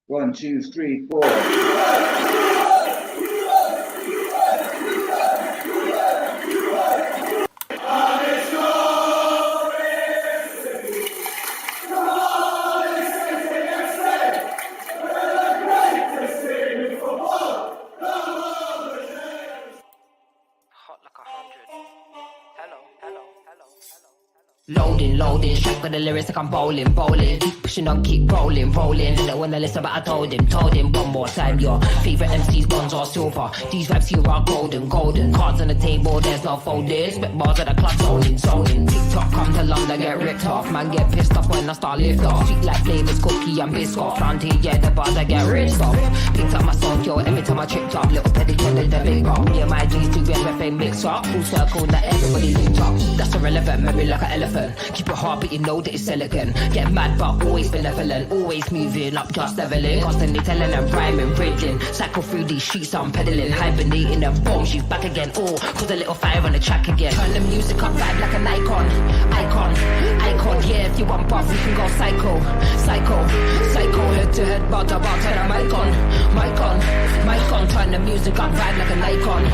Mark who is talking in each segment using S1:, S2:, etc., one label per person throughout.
S1: One, two, three, four.
S2: Loading, strapped with the lyrics like I'm bowling. Keep pushing on, keep rolling. Didn't wanna listen, but I told him one more time. Your favorite MCs, bronze or silver. These vibes here are golden. Cards on the table, there's no folding. Spit bars at the club, zoning. TikTok come to London, get ripped off. Man, get pissed off when I start lift off. Sweet like flavors, cookie and biscuit. Round here, yeah, the bars I get ripped off. Picked up my song, yo, every time I tripped up. Little pedicure, the big pop. Yeah, my G's do everything mix up. Full circle, that everybody linked up. That's irrelevant, maybe like an elephant. Keep it hard, but you know that it's elegant. Get mad, but always benevolent. Always moving up, just leveling. Constantly telling and rhyming, bridging. Cycle through these streets, I'm pedaling. Hibernating and boom, she's back again. Oh, cause a little fire on the track again. Turn the music up, vibe like an icon. Yeah, if you want buff, we can go psycho. Head to head, bar to bar, turn the mic on. Turn the music up, vibe like an icon.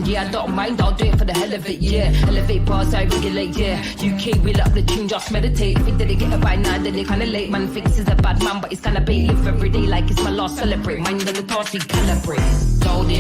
S2: Yeah, I don't mind, I'll do it for the hell of it, yeah. Elevate bars, I regulate, yeah. UK, we love the tune, just meditate. Think that they get it by now, then they kinda late. Man thinks he's a bad man, but he's kinda bait. Live every day like it's my last, celebrate. Mind on the task, we calibrate.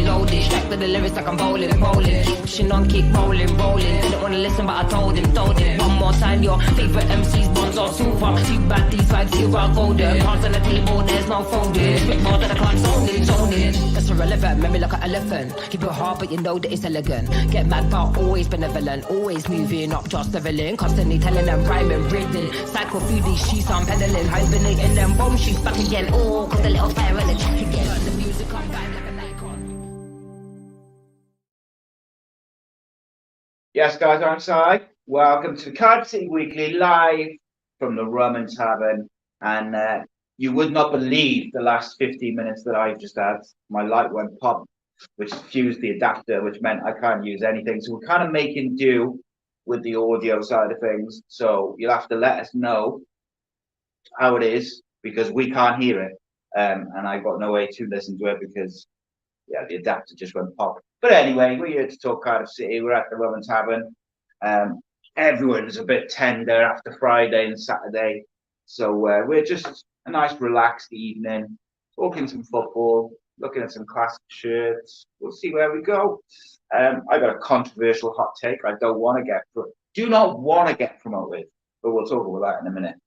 S2: Loaded, strapped with the lyrics like I'm bowling. Keep pushing on, keep rolling. Didn't wanna listen, but I told him. One more time, your favorite MCs, bronze or silver. Too bad, these vibes here are golden. Cards on the table, there's no folding. Spit bars that I can't zoning. That's irrelevant, memory like an elephant. Keep it hard, but you know that it's elegant. Get mad, but always benevolent. Always moving up, just leveling. Constantly telling them rhyming, breathing. Cycle through these streets, I'm pedaling. Hibernating them boom, she's back again. Oh, cause a little fire on the track again. Turn the music on, vibe like an icon.
S1: Yes, guys, I'm Si. Welcome to Cardiff City Weekly, live from the Rummer Tavern. And you would not believe the last 15 minutes that I've just had. My light went pop, which fused the adapter, which meant I can't use anything. So we're kind of making do with the audio side of things. So you'll have to let us know how it is, because we can't hear it. And I've got no way to listen to it because, yeah, the adapter just went pop. But anyway, we're here to talk Cardiff City. We're at the Rummer Tavern. Everyone's a bit tender after Friday and Saturday. So we're just a nice relaxed evening, talking some football, looking at some classic shirts. We'll see where we go. I got a controversial hot take. I do not want to get promoted, but we'll talk about that in a minute.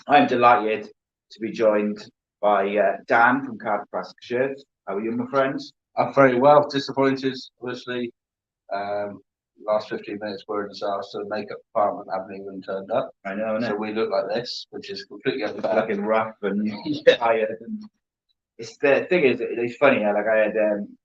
S1: I'm delighted to be joined by Dan from Cardiff Classic Shirts. How are you, my friends?
S3: I'm very well. Disappointed, obviously. Last 15 minutes were a disaster. The makeup department haven't even turned up.
S1: I know,
S3: so we look like this, which is completely unfair.
S1: Looking rough and tired. And it's the thing is, it's funny. Like I had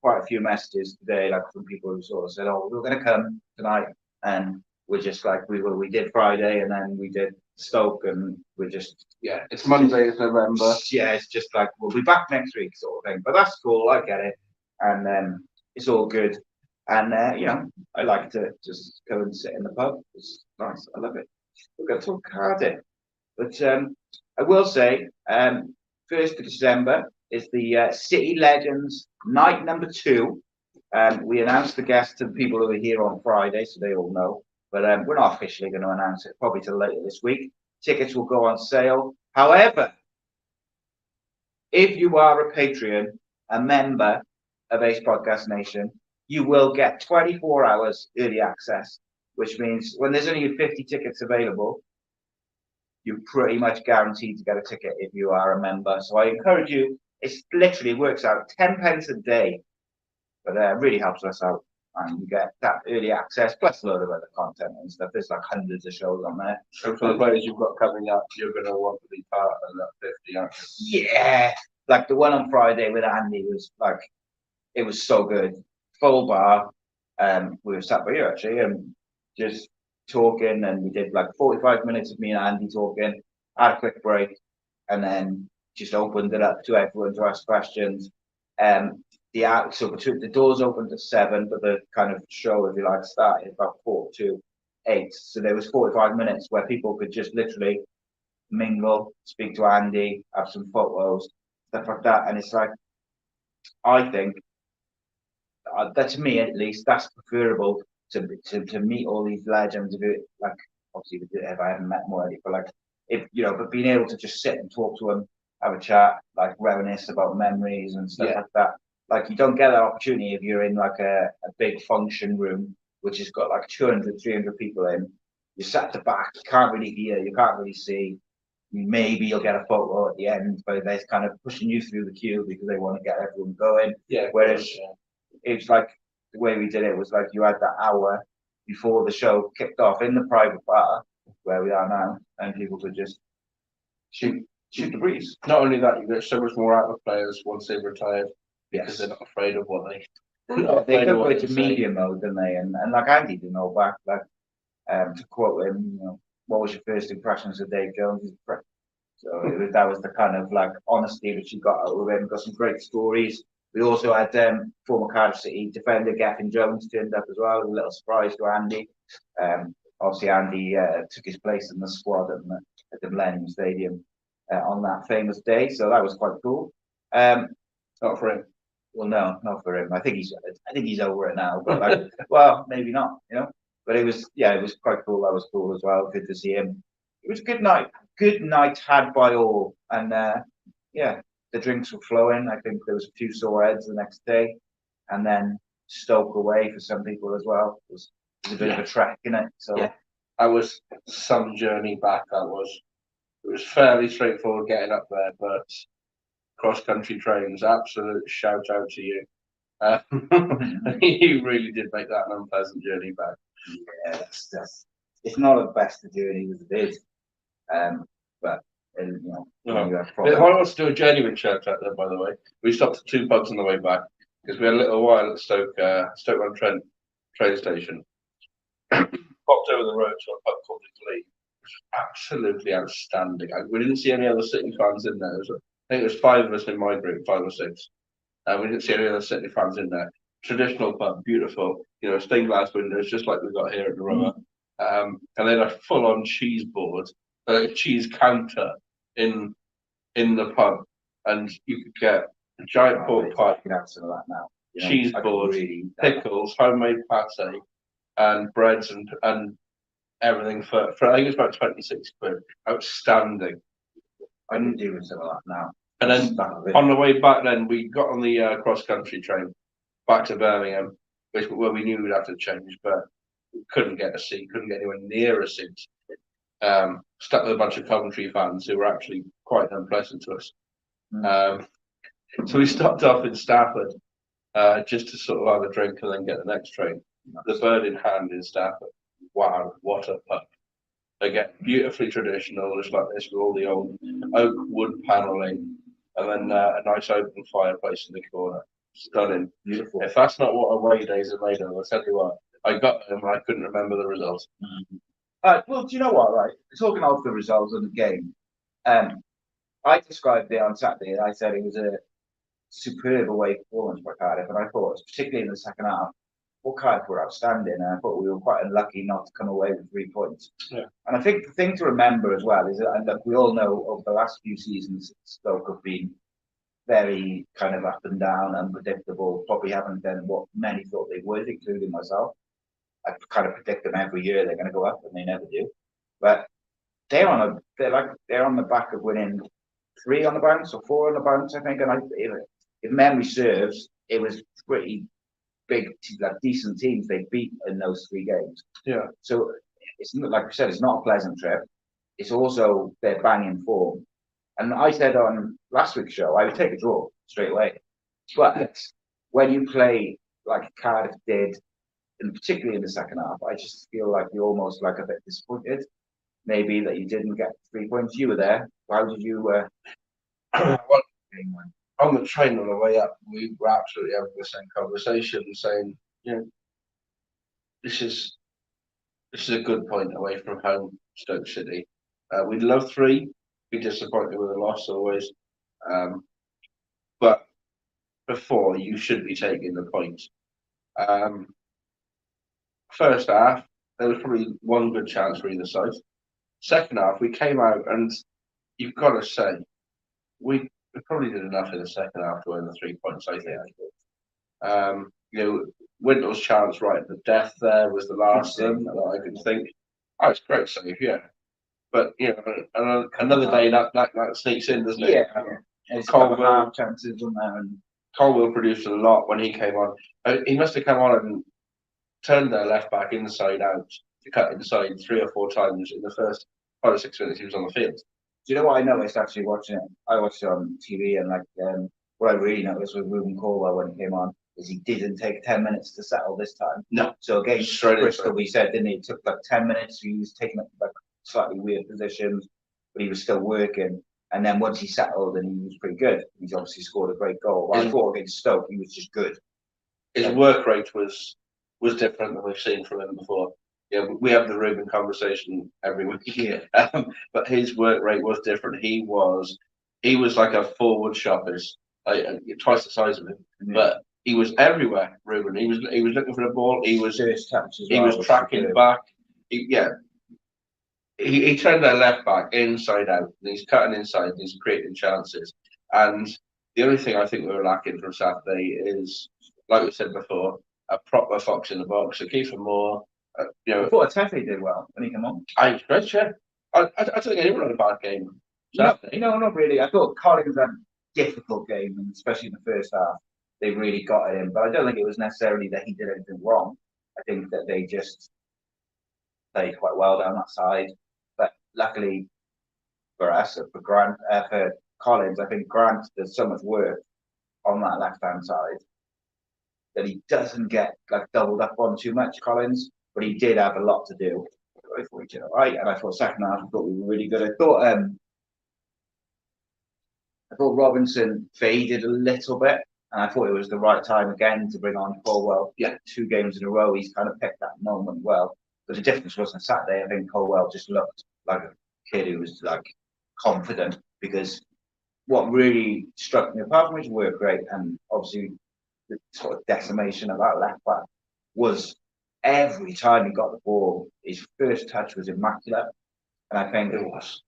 S1: quite a few messages today, like from people who sort of said, "Oh, we're going to come tonight," and we're just like we did Friday, and then we did Stoke, and we're just
S3: It's Monday, it's November.
S1: Yeah, it's just like we'll be back next week, sort of thing. But that's cool. I get it, and it's all good. And I like to just go and sit in the pub. It's nice. I love it. We're going to talk Cardiff, but I will say, 1st of December is the City Legends night number 2. We announced the guests to the people who are here on Friday, so they all know. But we're not officially going to announce it, probably till later this week. Tickets will go on sale. However, if you are a Patreon, a member of Ace Podcast Nation, you will get 24 hours early access, which means when there's only 50 tickets available, you're pretty much guaranteed to get a ticket if you are a member. So I encourage you. It literally works out 10 pence a day, but it really helps us out. And you get that early access plus a load of other content and stuff. There's like hundreds of shows on there.
S3: So for the players you've got coming up, you're going to want to be part of that 50, aren't you?
S1: Yeah, like the one on Friday with Andy was like, it was so good. Full bar. We were sat by here actually and just talking, and we did like 45 minutes of me and Andy talking. Had a quick break, and then just opened it up to everyone to ask questions. So between the doors opened at 7, but the kind of show, if you like, started about 4 to 8. So there was 45 minutes where people could just literally mingle, speak to Andy, have some photos, stuff like that. And it's like, I think that, to me at least, that's preferable to meet all these legends of it. Like, obviously, if I haven't met them already, but like, if you know, but being able to just sit and talk to them, have a chat, like reminisce about memories and stuff like that. Like, you don't get that opportunity if you're in like a big function room, which has got like 200, 300 people in. You're sat at the back, you can't really hear, you can't really see. Maybe you'll get a photo at the end, but they're kind of pushing you through the queue because they want to get everyone going.
S3: Yeah.
S1: Whereas it's like the way we did it was like you had that hour before the show kicked off in the private bar where we are now, and people could just shoot the breeze.
S3: Not only that, you get so much more out of players once they've retired because they're not afraid of what they.
S1: They don't go into media mode, don't they? And like Andy didn't know back, like to quote him, you know, what was your first impressions of Dave Jones? So that was the kind of like honesty that you got out of him. Got some great stories. We also had former Cardiff City defender Gethin Jones turned up as well. A little surprise to Andy. Obviously, Andy took his place in the squad at the Millennium Stadium on that famous day, so that was quite cool.
S3: Not for him.
S1: Well, no, not for him. I think he's over it now. But like, well, maybe not. You know. But it was quite cool. That was cool as well. Good to see him. It was a good night. Good night had by all, and the drinks were flowing. I think there was a few sore heads the next day, and then Stoke away for some people as well. It was a bit of a trek, innit? So
S3: I was some journey back. It was fairly straightforward getting up there, but cross country trains, absolute shout out to you. You really did make that an unpleasant journey back.
S1: Yeah, that's it's not the best of journeys as it is, but you know, you have
S3: if I want to do a genuine shout out there, by the way, we stopped at 2 pubs on the way back because we had a little while at Stoke-on-Trent train station. Popped over the road to a pub called the Glee, which was absolutely outstanding. We didn't see any other City fans in there. I think it was 5 of us in my group, 5 or 6. We didn't see any other City fans in there. Traditional pub, beautiful, you know, stained glass windows, just like we got here at the Rummer. And then a full-on cheese board, a cheese counter in the pub, and you could get a giant pork pie.
S1: You can have some of that now.
S3: Cheese board, pickles, homemade pate, and breads and everything for I think it's about 26 quid. Outstanding.
S1: I can do with some of that now.
S3: And then on the way back, then we got on the cross country train back to Birmingham, where we knew we'd have to change, but we couldn't get a seat, couldn't get anywhere near a seat. Stuck with a bunch of Coventry fans who were actually quite unpleasant to us. So we stopped off in Stafford just to sort of have a drink and then get the next train. The bird in hand in Stafford. Wow, what a pub. Again, beautifully traditional, just like this, with all the old oak wood panelling, and then a nice open fireplace in the corner. Stunning.
S1: Beautiful.
S3: If that's not what away days are made of, I'll tell you what, I got them and I couldn't remember the results.
S1: Well, do you know what, right? Talking of the results of the game, I described it on Saturday and I said it was a superb away performance by Cardiff, and I thought, particularly in the second half, Cardiff were outstanding, and I thought we were quite unlucky not to come away with 3 points.
S3: Yeah.
S1: And I think the thing to remember as well is that, and look, we all know over the last few seasons, Stoke have been very kind of up and down, unpredictable, probably haven't done what many thought they would, including myself. I kind of predict them every year they're going to go up, and they never do. But they're on the back of winning 3 on the bounce or 4 on the bounce, I think. And if memory serves, it was pretty big, like decent teams they beat in those 3 games.
S3: Yeah.
S1: So it's not, like I said, it's not a pleasant trip. It's also their banging form. And I said on last week's show, I would take a draw straight away. But when you play like Cardiff did, and particularly in the second half, I just feel like you're almost like a bit disappointed. Maybe that you didn't get 3 points. You were there. How did you?
S3: Well, on the train on the way up, we were absolutely having the same conversation, saying, you know, this is a good point away from home, Stoke City. We'd love 3, be disappointed with a loss always. But before, you should be taking the point. First half, there was probably one good chance for either side. Second half, we came out and you've got to say, we probably did enough in the second half to win the 3 points, I think. Windle's chance right at the death there was the last thing that I could think. Oh, it's great save, yeah. But, another day that sneaks in, doesn't it?
S1: Yeah. There's half chances on there. And
S3: Colwell produced a lot when he came on. He must have come on and turned their left back inside out to cut inside 3 or 4 times in the first 5 or 6 minutes he was on the field.
S1: Do you know what I noticed actually watching it? I watched it on TV and what I really noticed with Ruben Colwell when he came on is he didn't take 10 minutes to settle this time.
S3: No.
S1: So against Bristol, we said, didn't he? It took like 10 minutes. He was taking up like slightly weird positions, but he was still working. And then once he settled, and he was pretty good. He's obviously scored a great goal. I thought against Stoke, he was just good.
S3: His work rate was different than we've seen from him before. Yeah, we have the Ruben conversation every week here, but his work rate was different. He was like a forward shopper's, like twice the size of him, but he was everywhere. Ruben, he was looking for the ball. He was tracking back. He turned their left back inside out, and he's cutting inside, and he's creating chances. And the only thing I think we were lacking from Saturday is, like we said before, a proper fox in the box. So Kiefer Moore,
S1: I thought Tefe did well when he came on.
S3: I was great, yeah. I don't think anyone had a bad game.
S1: No, not really. I thought Collins had a difficult game, and especially in the first half. They really got at him, but I don't think it was necessarily that he did anything wrong. I think that they just played quite well down that side. But luckily for us, for Collins, I think Grant does so much work on that left-hand side that he doesn't get like doubled up on too much, Collins, but he did have a lot to do. I thought he did all right, and I thought second half, I thought we were really good. I thought Robinson faded a little bit, and I thought it was the right time again to bring on Colwell. Yeah, 2 games in a row, he's kind of picked that moment well. But the difference was on Saturday, I think Colwell just looked like a kid who was like confident, because what really struck me, apart from his work rate and obviously the sort of decimation of that left back, was every time he got the ball, his first touch was immaculate. And I think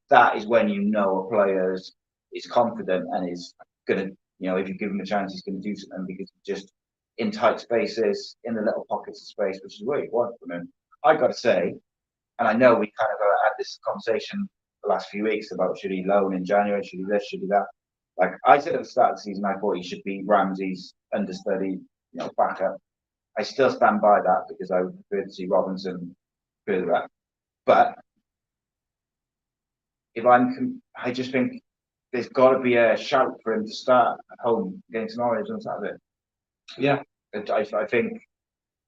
S1: that is when you know a player is confident and is going to, if you give him a chance, he's going to do something, because just in tight spaces, in the little pockets of space, which is what you want from him. I got to say, and I know we kind of had this conversation the last few weeks about should he loan in January, should he this, should he that. Like I said at the start of the season, I thought he should be Ramsey's understudy, backup. I still stand by that, because I would prefer to see Robinson further up. But I just think there's got to be a shout for him to start at home against Norwich on Saturday.
S3: Yeah,
S1: I think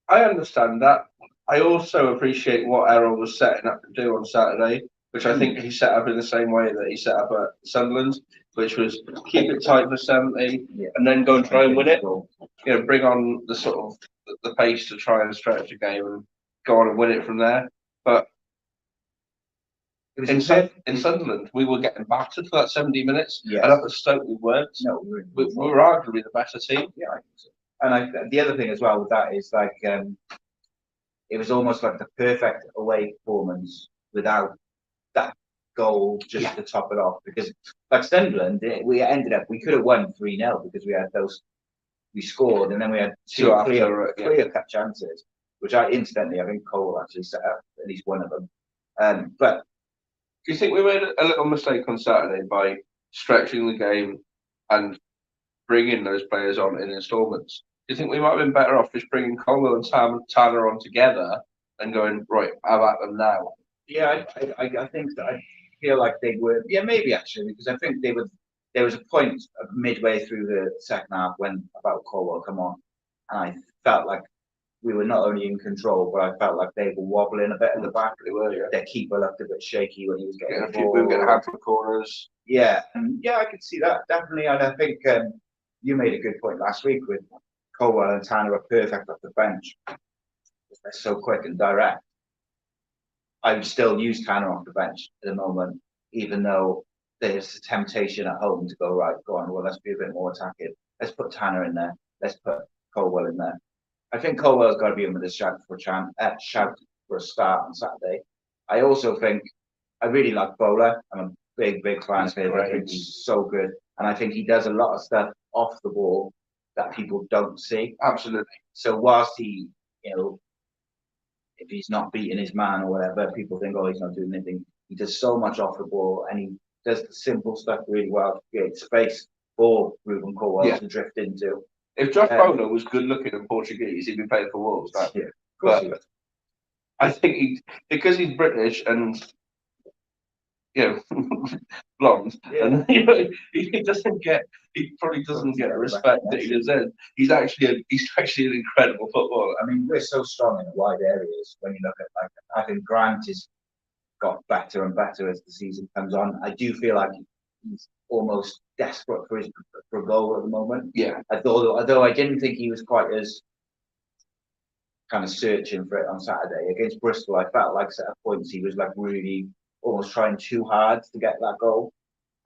S3: I understand that. I also appreciate what Errol was setting up to do on Saturday, which I think he set up in the same way that he set up at Sunderland, which was keep it tight for 70 and then go and try and win it. Bring on the sort of the pace to try and stretch the game and go on and win it from there. But in Sunderland, we were getting battered for that 70 minutes, and up at Stoke we weren't.
S1: No,
S3: we were arguably the better team.
S1: Yeah, I think so. And the other thing as well with that is like it was almost like the perfect away performance without that goal just to top it off. Because like Sunderland, we could have won 3-0 because we had we scored, and then we had 2 clear cut chances, which I think Cole actually set up at least one of them. But
S3: do you think we made a little mistake on Saturday by stretching the game and bringing those players on in instalments? Do you think we might have been better off just bringing Colwell and Tanner on together and going, right, how about them now?
S1: Yeah, I think that. I feel like they were, maybe actually, because I think there was a point midway through the second half when about Colwell come on, and I felt like we were not only in control, but I felt like they were wobbling a bit in the back.
S3: They were, yeah.
S1: Their keeper looked a bit shaky when he was getting the ball.
S3: We were getting a handful of corners.
S1: Yeah, and I could see that definitely. And I think you made a good point last week with Colwell and Tanner are perfect off the bench. They're so quick and direct. I would still use Tanner off the bench at the moment, even though there's a temptation at home to go, right, go on, well, let's be a bit more attacking. Let's put Tanner in there. Let's put Colwell in there. I think Colwell's got to be in with a shout for a start on Saturday. I also think I really like Bowler. I'm a big fan of him. I think he's so good. And I think he does a lot of stuff off the ball that people don't see.
S3: Absolutely.
S1: So whilst he, if he's not beating his man or whatever, people think, oh, he's not doing anything. He does so much off the ball and he does the simple stuff really well to create space for Ruben Colwell to drift into.
S3: If Josh Bowler was good looking and Portuguese, he'd be playing for Wolves. Right?
S1: Yeah, of course he would.
S3: I think because he's British and blonde, and he probably doesn't get the respect that he deserves. He's actually an incredible footballer.
S1: I mean, we're so strong in the wide areas. When you look at I think Grant has got better and better as the season comes on. I do feel like he's almost desperate for a goal at the moment.
S3: Yeah.
S1: Although I didn't think he was quite as kind of searching for it on Saturday against Bristol. I felt like at points he was like really almost trying too hard to get that goal.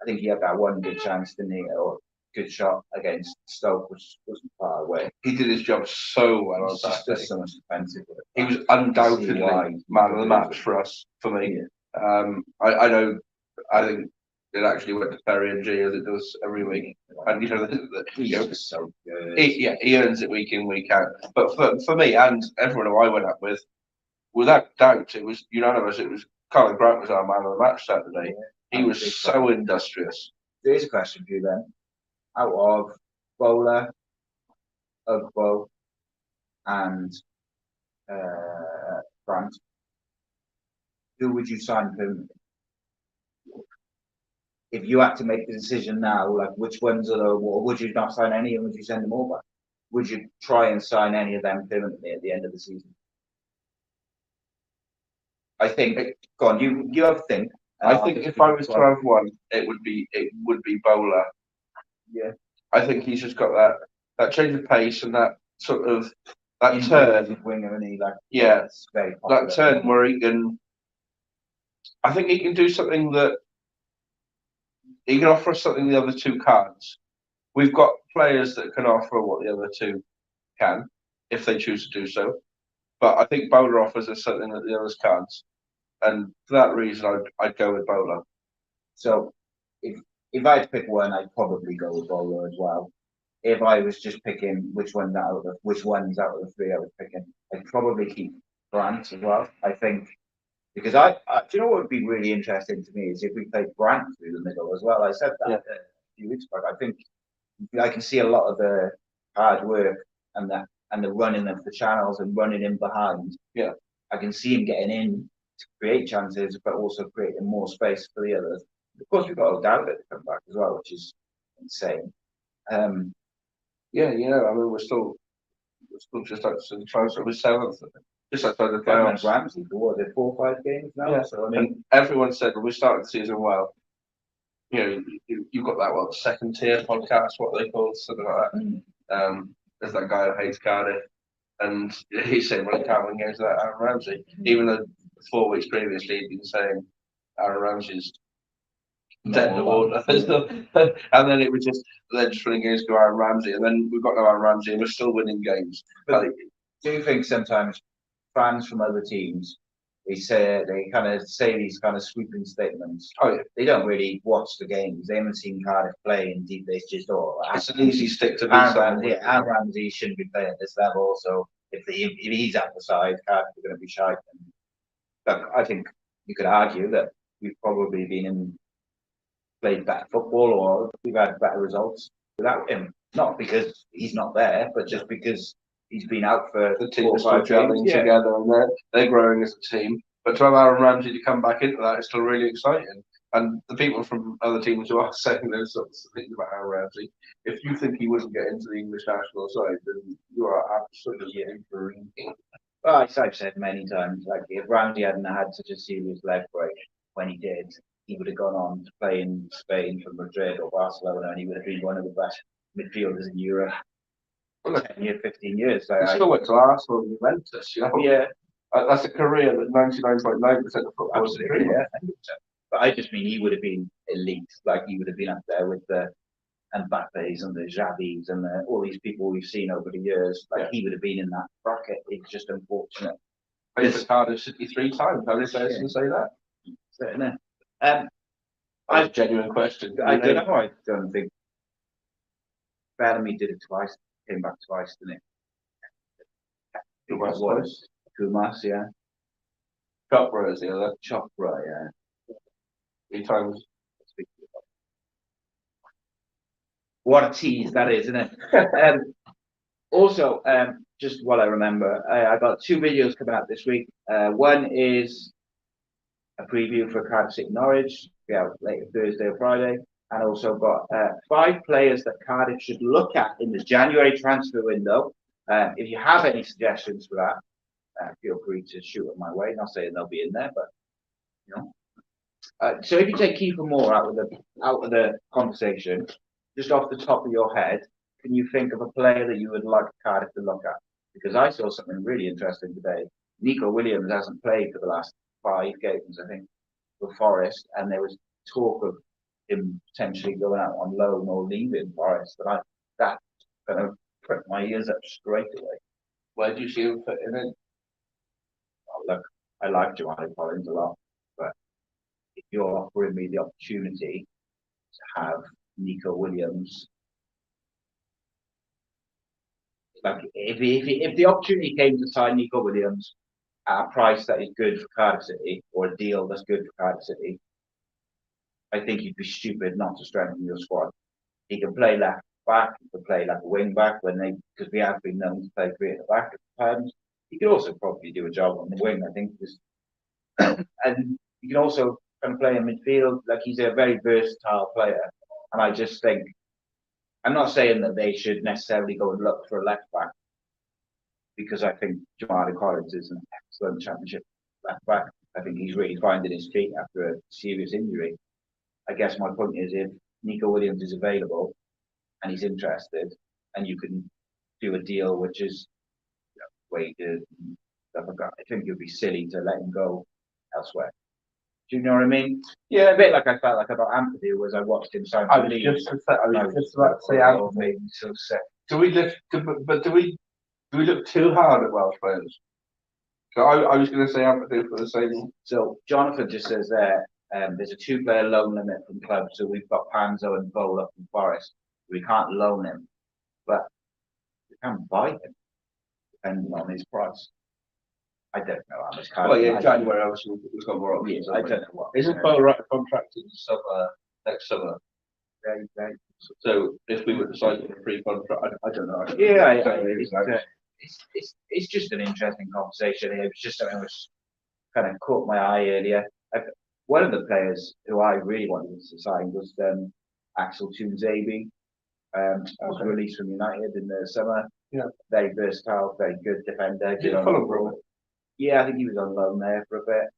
S1: I think he had that one good chance, didn't he? Or good shot against Stoke, which wasn't far away.
S3: He did his job so well on Saturday.
S1: So much defensive.
S3: He was undoubtedly man of the match for me. Yeah. I know. I think it actually went to Perry and G as it does every week, and
S1: he's so good.
S3: He earns it week in, week out. But for me and everyone who I went up with, without doubt, it was unanimous. It was Colin Grant was our man of the match Saturday. Yeah, he was so industrious.
S1: There's a question for you then. Out of Bowler, Ugbo, and Grant, who would you sign permanently? If you had to make the decision now, like which ones are the, or would you not sign any, and would you send them all back? Would you try and sign any of them permanently at the end of the season? I think. Go on, you have a think.
S3: I think if I was to have one, it would be Bowler.
S1: Yeah.
S3: I think he's just got that change of pace and that sort of that turn.
S1: Winger, and he
S3: that turn where he can. I think he can do something that he can offer us something the other two can't. We've got players that can offer what the other two can, if they choose to do so. But I think Bowler offers us something that the others can't. And for that reason, I'd go with Bowler.
S1: So if I had to pick one, I'd probably go with Bowler as well. If I was just picking which ones out of the three I was picking, I'd probably keep Grant as well. I think because I do you know what would be really interesting to me is if we played Grant through the middle as well. I said that a few weeks back. I think I can see a lot of the hard work and the running of the channels and running in behind.
S3: Yeah,
S1: I can see him getting in to create chances, but also creating more space for the others. Of course, we've got O'Dowd to come back as well, which is insane.
S3: I mean, we're still just outside the transfer. We're seventh, just outside the playoffs.
S1: Ramsey for what? They're 4 or 5 games now.
S3: Yeah.
S1: So I mean,
S3: and everyone said when we started the season well. You've got that second tier podcast, what they call something like that. There's that guy that hates Cardiff, and he's saying, well, he can't win games without Aaron Ramsey, even though 4 weeks previously he'd been saying Aaron Ramsey's dead in the water. And then it was just winning games to Aaron Ramsey, and then we've got no Aaron Ramsey, and we're still winning games.
S1: But do you think sometimes fans from other teams they kind of say these kind of sweeping statements?
S3: Oh yeah.
S1: They don't really watch the games. They haven't seen Cardiff play, and they just
S3: it's an easy stick to
S1: beat. Aaron Ramsey shouldn't be playing at this level. So if he's at the side, Cardiff are going to be shy. But I think you could argue that we've probably played better football, or we've had better results without him. Not because he's not there, but just because he's been out for
S3: the team is still gelling together, and they're growing as a team. But to have Aaron Ramsey to come back into that is still really exciting. And the people from other teams who are saying those sorts of things about Aaron Ramsey, if you think he wouldn't get into the English national side, then you are absolutely dreaming.
S1: Well, I've said many times, like if Ramsey hadn't had such a serious leg break when he did, he would have gone on to play in Spain for Madrid or Barcelona, and he would have been one of the best midfielders in Europe. 15 years.
S3: He still went to Arsenal and Juventus,
S1: Yeah.
S3: That's a career that 99.9% of football is.
S1: Yeah. But I just mean he would have been elite. Like he would have been up there with the Mbappe's and the Xavis and all these people we've seen over the years. Like he would have been in that bracket. It's just unfortunate.
S3: Played for Cardiff City 3 times. How many players can say that?
S1: Certainly.
S3: That's a genuine question.
S1: I don't know. I don't think Bellamy did it twice. Came back twice, didn't he? Kumas, yeah.
S3: Chopra is the other.
S1: Chopra, yeah.
S3: 3 times.
S1: What a tease that is, isn't it? Also, just while I remember, I got 2 videos coming out this week. One is a preview for Cardiff City Norwich, later Thursday or Friday, and also got 5 players that Cardiff should look at in the January transfer window. If you have any suggestions for that, feel free to shoot it my way. Not saying they'll be in there, but you know. So if you take Kiefer Moore out of the conversation, just off the top of your head, can you think of a player that you would like Cardiff to look at? Because I saw something really interesting today. Nico Williams hasn't played for the last 5 games, I think, for Forest, and there was talk of him potentially going out on loan or leaving Forest. But that kind of pricked my ears up straight away.
S3: Where do you see him fitting in?
S1: Oh, look, I like Joanna Collins a lot, but if you're offering me the opportunity to have Nico Williams, like if the opportunity came to sign Nico Williams at a price that is good for Cardiff City, or a deal that's good for Cardiff City, I think you'd be stupid not to strengthen your squad. He can play left back, he can play like a wing back because we have been known to play 3 at the back at times. He could also probably do a job on the wing, I think. And you can also kind of play in midfield. Like he's a very versatile player. And I just think, I'm not saying that they should necessarily go and look for a left back, because I think Jamal Collins is an excellent championship left back. I think he's really finding his feet after a serious injury. I guess my point is, if Nico Williams is available and he's interested, and you can do a deal which is weighted and stuff like that, I think it would be silly to let him go elsewhere. Do you know what I mean? Yeah, a bit like I felt like about Anthony as I watched him sign for Leeds.
S3: I was just about to say Anthony.
S1: So sick.
S3: Do we look too hard at Welsh players? So I was going to say Anthony for the same.
S1: So Jonathan just says there, there's a 2-player loan limit from clubs. So we've got Panzo and Bowler from Forest. We can't loan him, but we can buy him depending on his price. I don't know how much.
S3: Well, yeah, January obviously we've got more options.
S1: I don't know what.
S3: Isn't Bowler out of contract in the summer next summer?
S1: Yeah.
S3: So if we were to sign a free contract, I don't know.
S1: It's just an interesting conversation. It was just something which kind of caught my eye earlier. One of the players who I really wanted to sign was Axel Tuanzebe. Was released from United in the summer.
S3: Yeah,
S1: very versatile, very good defender. Yeah, I think he was on loan there for a bit.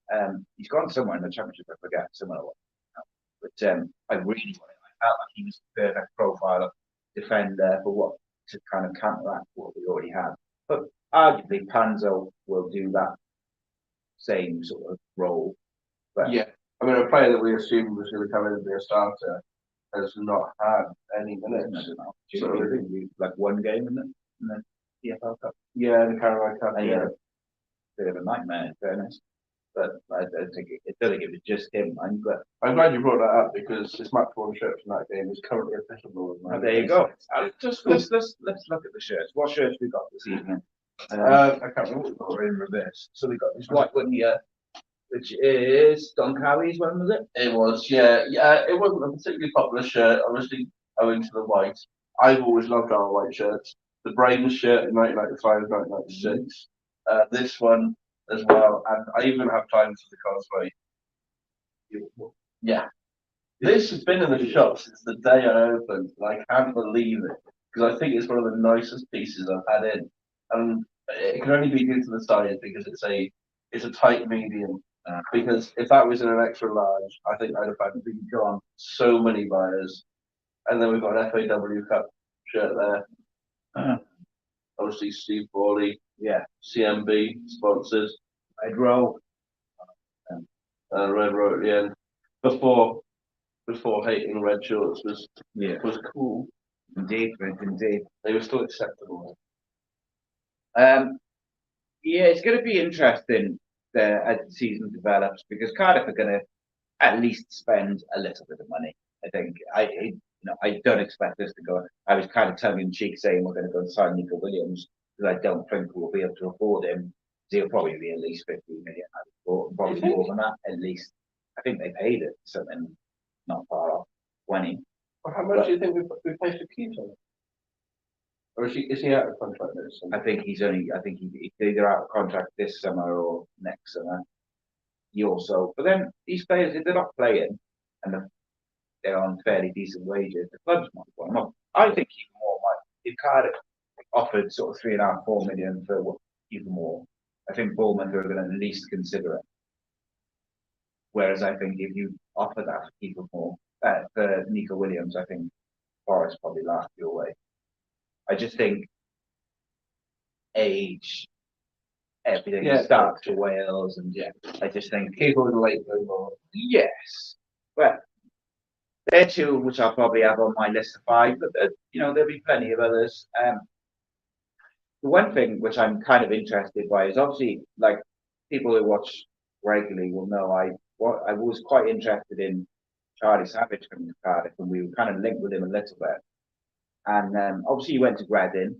S1: He's gone somewhere in the Championship. I forget somewhere. But I really wanted. I felt like he was the perfect profile of defender for what to kind of counteract what we already had. But arguably, Panzo will do that same sort of role. But
S3: yeah, I mean, a player that we assumed was going to come in and be a starter has not had any minutes.
S1: So like one game in the EFL Cup.
S3: Yeah, the Carabao Cup.
S1: Yeah, bit of a nightmare in fairness. But I don't think it doesn't give it just him. But
S3: I'm glad you brought that up because his match worn shirt from that game is currently official.
S1: There you go. Let's look at the shirts. What shirts we got this evening?
S3: I can't remember.
S1: We're in reverse. So we got this white one here, which is Don Cowie's one, was it?
S3: It was, yeah. It wasn't a particularly popular shirt, obviously owing to the white. I've always loved our white shirts. The Brains shirt in 1995, 1996. This one as well, and I even have time for the cosplay. Yeah. This has been in the shop since the day I opened, and I can't believe it, because I think it's one of the nicest pieces I've had in. And it can only be due to the size, because it's a tight medium. Because if that was in an extra large, I think I'd have had gone so many buyers. And then we've got an FAW Cup shirt there. Obviously Steve Borley, CMB sponsors.
S1: Red Row.
S3: Red Row at the end. Before before hating red shorts was
S1: Yeah,
S3: cool.
S1: indeed, Brent, indeed.
S3: They were still acceptable.
S1: Yeah, it's going to be interesting as the season develops because Cardiff are going to at least spend a little bit of money. I think I don't expect this to go. I was kind of tongue in cheek saying we're going to go and sign Nico Williams because I don't think we'll be able to afford him. He'll probably be at least 15 million. I thought probably more than that at least. I think they paid it something not far off 20.
S3: Well, how much do you think we paid for Keaton? Or is he out of contract this summer?
S1: I think he's either out of contract this summer or next summer. He also, but then these players, if they're not playing and they're on fairly decent wages, the clubs might want them. I think even more might, if Cardiff offered sort of 3.5, 4 million for even more, I think Bournemouth are going to at least consider it. Whereas I think if you offer that for even more, for Nico Williams, I think Forest probably laughed you away. I just think age, everything starts to Wales, and I just think
S3: People with a late bloomer.
S1: yes, but they're two which I'll probably have on my list of 5. But there'll be plenty of others. The one thing which I'm kind of interested by is obviously like people who watch regularly will know I was quite interested in Charlie Savage coming to Cardiff, and we were kind of linked with him a little bit. And obviously he went to Reading.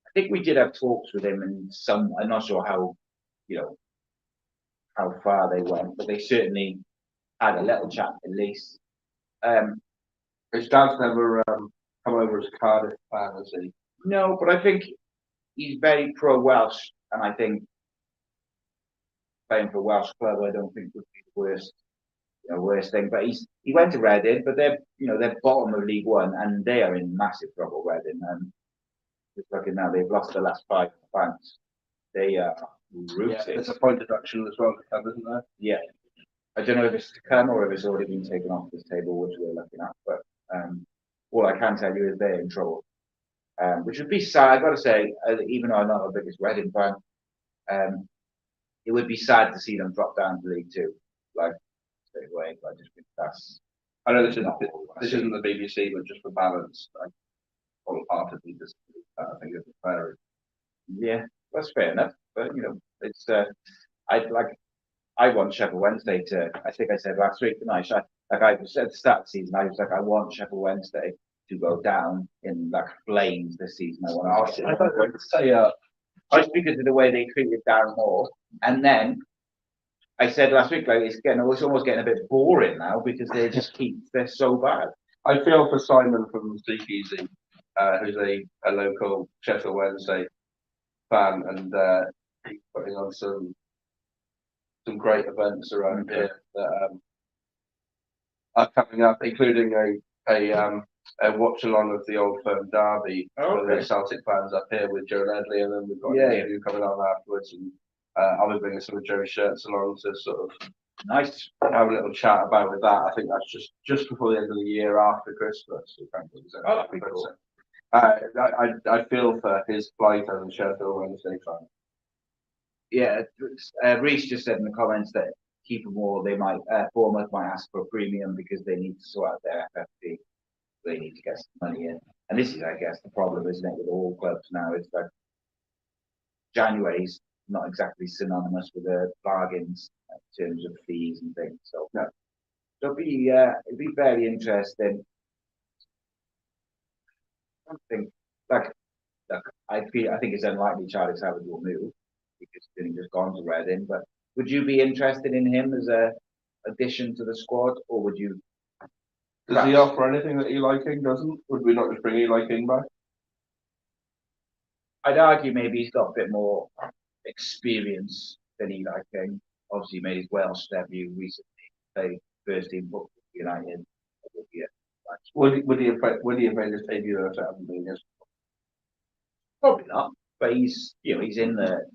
S1: I think we did have talks with him, and I'm not sure how far they went, but they certainly had a little chat at least.
S3: His dad's never come over as a Cardiff fan, has he?
S1: No, but I think he's very pro-Welsh, and I think playing for a Welsh club, I don't think would be the worst thing. But he went to Reading, but they're bottom of League One, and they are in massive trouble. Reading, and just looking now, they've lost the last 5 points. They are rooted.
S3: Yeah, there's a point deduction as well to come, isn't there?
S1: Yeah, I don't know if it's to come or if it's already been taken off this table, which we're looking at. But all I can tell you is they're in trouble, which would be sad. I've got to say, even though I'm not the biggest Reading fan, it would be sad to see them drop down to League Two, like straight away. But I just think that's.
S3: I know this isn't the BBC, but just for balance, I wholeheartedly disagree with that. I think it's fair.
S1: Yeah, that's fair enough. But it's I want Sheffield Wednesday to. I think I said last week, didn't I? I was at the start of the season. I was like, I want Sheffield Wednesday to go down in like flames this season. I want.
S3: I don't want to say
S1: just because of the way they treated Darren Moore, and then I said last week, like it's almost getting a bit boring now because they're so bad.
S3: I feel for Simon from Speakeasy, who's a local Sheffield Wednesday fan, and he's putting on some great events around here that are coming up, including a watch along of the Old Firm Derby for the Celtic fans up here with Joe Ledley, and then we've got an interview coming on afterwards, and I'll be bringing some of Joe's shirts along to sort of
S1: nice
S3: have a little chat about with that. I think that's just before the end of the year after Christmas.
S1: That'd be cool.
S3: I feel for his plight as a Sheffield Wednesday fan.
S1: Yeah, Reece just said in the comments that Bournemouth might ask for a premium because they need to sort out their FFP. They need to get some money in, and this is, I guess, the problem, isn't it, with all clubs now? Is that January's not exactly synonymous with the bargains in terms of fees and things. So no, it'll be very interesting. I think I think it's unlikely Charlie Savage will move because he's just gone to Reading. But would you be interested in him as a addition to the squad, or would you?
S3: Does he offer anything that Eli King doesn't? Would we not just bring Eli King back?
S1: I'd argue maybe he's got a bit more experience than Eli King. Obviously, he made his Welsh debut recently. Played first team football for United.
S3: Would he have made his debut if it hadn't been his?
S1: Probably not. But he's in the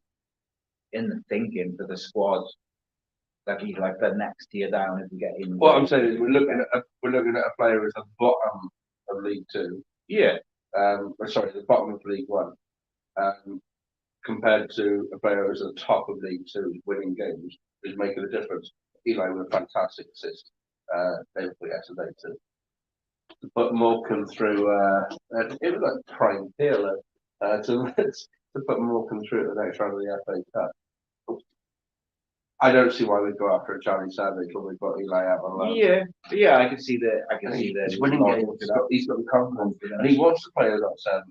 S1: thinking for the squad. Like he's like the next tier down if we get in.
S3: What I'm saying is we're looking at a player who's at the bottom of League Two.
S1: Yeah.
S3: The bottom of League One. Compared to a player who's at the top of League Two, winning games, is making a difference. Eli with a fantastic assist day before yesterday to put Morecambe through. It was like prime deal to put Morecambe through the next round of the FA Cup. I don't see why we'd go after a Charlie Savage when we've got Eli out on loan.
S1: Yeah, I can see that. I can see that.
S3: He's winning games. He's got the confidence, and he wants to play as that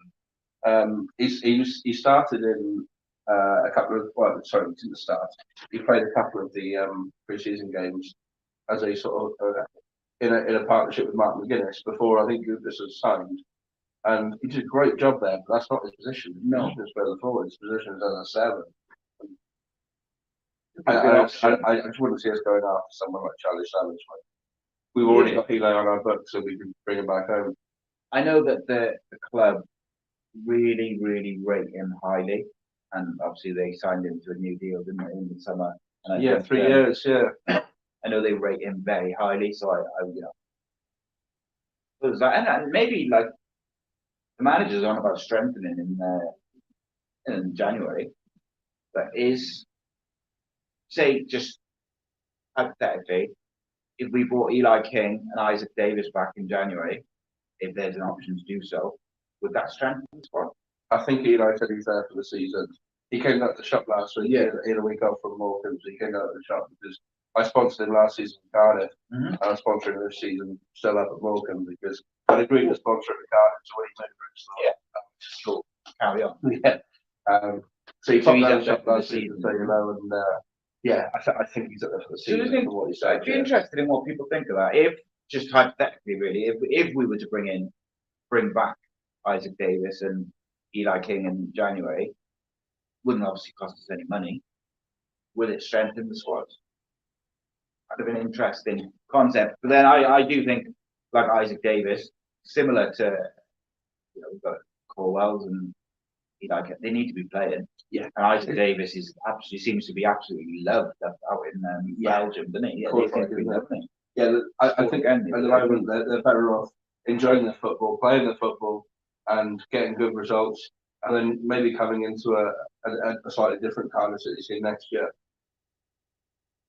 S3: seven. He started in a couple of he didn't start. He played a couple of the pre-season games as a sort of in a partnership with Mark McGuinness before I think Lucas was signed, and he did a great job there. But that's not his position. His position is further forward. His position is as a seven. I just wouldn't see us going after someone like Charlie Savage. We've already got Eli on our books, so we can bring him back home.
S1: I know that the club really, really rate him highly, and obviously they signed him to a new deal, didn't they, in the summer? And
S3: I think, 3 years. Yeah,
S1: I know they rate him very highly, so I it was that, and maybe like the manager's on about strengthening in January, but is. Say, just hypothetically, if we brought Eli King and Isaac Davis back in January, if there's an option to do so, would that strengthen the squad?
S3: I think Eli said he's there for the season. He came out to the shop last week. Yeah, in a week off from Morecambe, so he came out to the shop because I sponsored him last season in Cardiff, and I'm sponsoring him this season still up at Morecambe because I agreed to sponsor him at Cardiff, so when he moved,
S1: Cool. Carry on.
S3: Yeah. So he popped out the shop last season, so and. I think he's up there for the season. What you said,
S1: I'd be interested in what people think of that. If just hypothetically, really, if we were to bring back Isaac Davis and Eli King in January, wouldn't obviously cost us any money. Would it strengthen the squad? That'd have been an interesting concept. But then I do think like Isaac Davis, similar to we've got Corwell's and Eli King, they need to be playing. Yeah, and Isaac Davis seems to be absolutely loved out in Belgium, doesn't he?
S3: Yeah, I think at the moment they're better off enjoying the football, playing the football, and getting good results, and then maybe coming into a slightly different Cardiff City scene next year.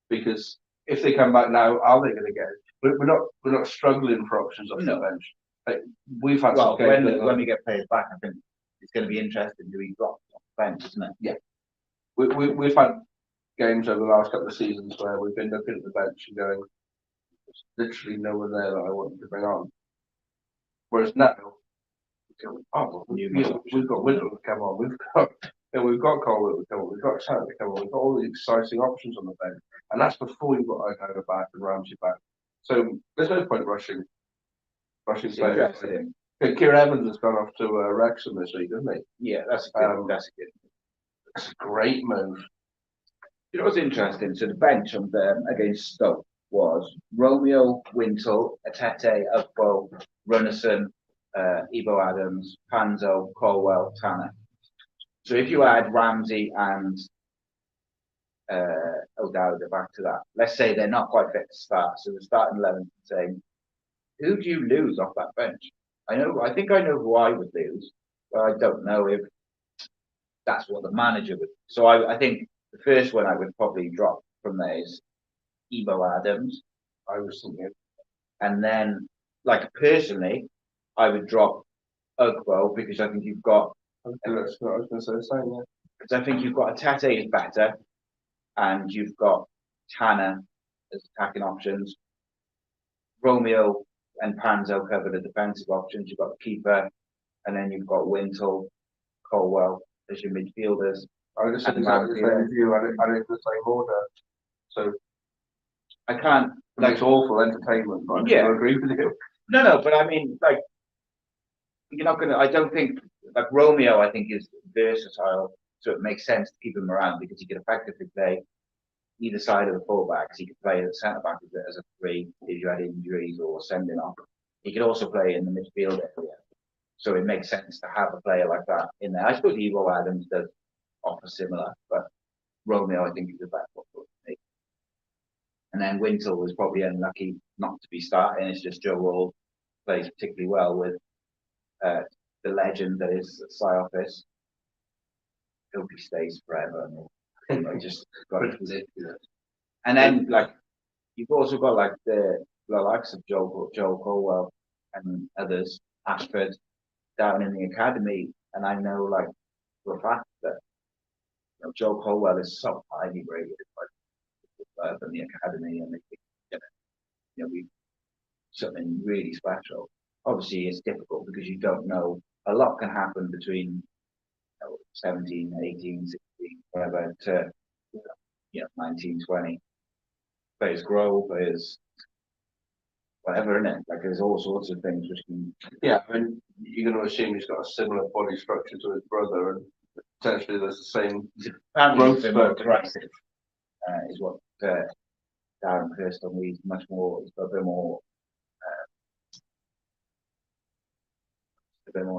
S3: Because if they come back now, are they going to get it? We're not struggling for options off the bench. Like, we've had some games
S1: when we get players back, I think it's going to be interesting who we got. Bench, isn't it?
S3: Yeah, we've had games over the last couple of seasons where we've been looking at the bench and going, there's literally no one there that I wanted to bring on. Whereas now, we've got Whittle to come on, we've got Colwell to come on, we've got Santa to come on, we've got all these exciting options on the bench, and that's before you've got O'Hara back and Ramsey back. So there's no point rushing players. Keir Evans has gone off to Wrexham this week, hasn't he?
S1: Yeah, that's good.
S3: That's a great move.
S1: You know what's interesting? So the bench on against Stoke was Romeo, Wintle, Atete, Ugbo, Runnison, Ivo Adams, Panzo, Colwell, Tanner. So if you add Ramsey and O'Dowd back to that, let's say they're not quite fit to start, so the starting 11 saying, who do you lose off that bench? I think I know who I would lose, but I don't know if that's what the manager would. So I think the first one I would probably drop from there is Ivo Adams.
S3: I was thinking.
S1: And then, like, personally, I would drop Ugbo because I think you've got.
S3: I was going to say the same, yeah.
S1: Because I think you've got Atete is better, and you've got Tanner as attacking options. Romeo and Panzo cover the defensive options. You've got the keeper, and then you've got Wintle, Colwell as your midfielders.
S3: I just said exactly the same as you, and in the same order. So
S1: I can't.
S3: It's awful entertainment, but I agree with you.
S1: No, but I mean, like, you're not gonna. I don't think like Romeo. I think is versatile, so it makes sense to keep him around because he can effectively play either side of the fullbacks. He could play at centre back as a three if you had injuries or sending off. He could also play in the midfield area. So it makes sense to have a player like that in there. I suppose Ivo Adams does offer similar, but Romeo I think is the better footballer for me. And then Wintle was probably unlucky not to be starting. It's just Joe Roll plays particularly well with the legend that is Psyoffice. Hope he stays forever. I just got it ridiculous. And then like you've also got like the the likes of Joel Colwell and others, Ashford, down in the academy, and I know like for a fact that Joel Colwell is so highly rated in the academy, and they think, we something really special. Obviously, it's difficult because you don't know. A lot can happen between 17, 18, 16, whatever, to 19, 20. Players grow, players whatever, in it. Like there's all sorts of things which can.
S3: Yeah, I mean, you're going to assume he's got a similar body structure to his brother, and potentially there's the same
S1: growth spurt. Aggressive is what Darren Kirst on me. He's much more. He's got a bit more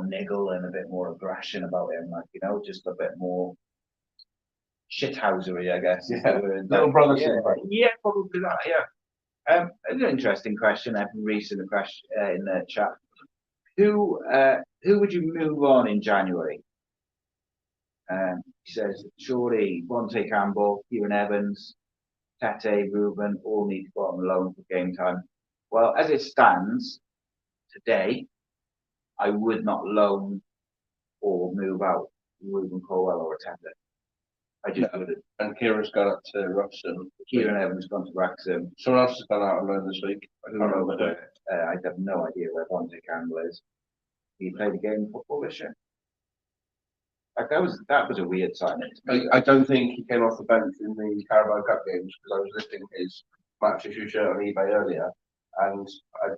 S1: niggle and a bit more aggression about him. Like just a bit more shithousery, I guess.
S3: Yeah, little brother.
S1: Yeah, probably that. Yeah. An interesting question. I've raised in the question in the chat. Who would you move on in January? He says surely Bonte Campbell, Kieran Evans, Tete, Ruben all need to go on loan for game time. Well, as it stands today, I would not loan or move out Ruben Colwell or Tete. I just wouldn't.
S3: And Kieran's gone up to Wrexham.
S1: Kieran Evans gone to Wrexham.
S3: Someone else has gone out on loan this week.
S1: I have no idea where Bonte Campbell is. He played a game of football this year. Like that was a weird signing.
S3: I don't think he came off the bench in the Carabao Cup games because I was listing his match issue shirt on eBay earlier, and I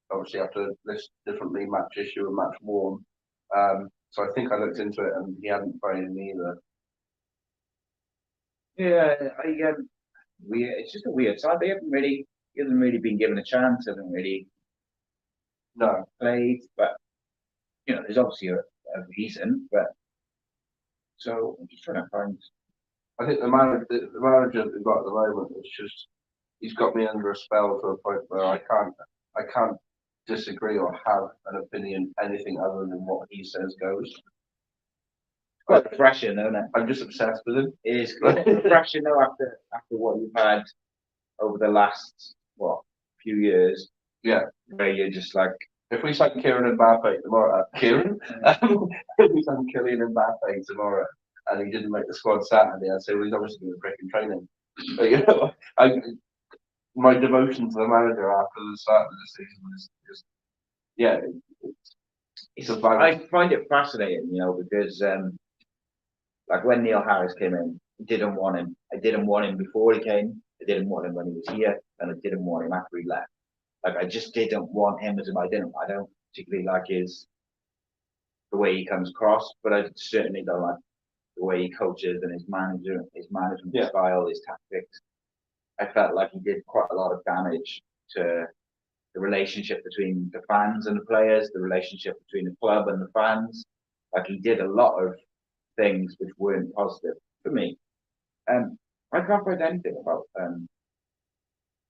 S3: obviously have to list differently match issue and match worn. So I think I looked into it and he hadn't played in either.
S1: Yeah, weird. It's just a weird side. He hasn't really been given a chance. Hasn't really played, but there's obviously a reason. But so I'm just trying to find.
S3: I think the manager that we've got at the moment is just he's got me under a spell to a point where I can't disagree or have an opinion anything other than what he says goes.
S1: Quite refreshing, isn't it?
S3: I'm just obsessed with him.
S1: It is refreshing though after what you've had over the last few years.
S3: Yeah,
S1: where you're just like,
S3: if we sign Kieran Mbappe tomorrow, if we sign Kylian Mbappe tomorrow, and he didn't make the squad Saturday, I'd say well, he's obviously doing freaking training. But my devotion to the manager after the start of the season was just
S1: I find it fascinating, because like when Neil Harris came in, I didn't want him. I didn't want him before he came. I didn't want him when he was here, and I didn't want him after he left. Like I just didn't want him I don't particularly like the way he comes across, but I certainly don't like the way he coaches and his management style, his tactics. I felt like he did quite a lot of damage to the relationship between the fans and the players, the relationship between the club and the fans. Like he did a lot of things which weren't positive for me. I can't find anything about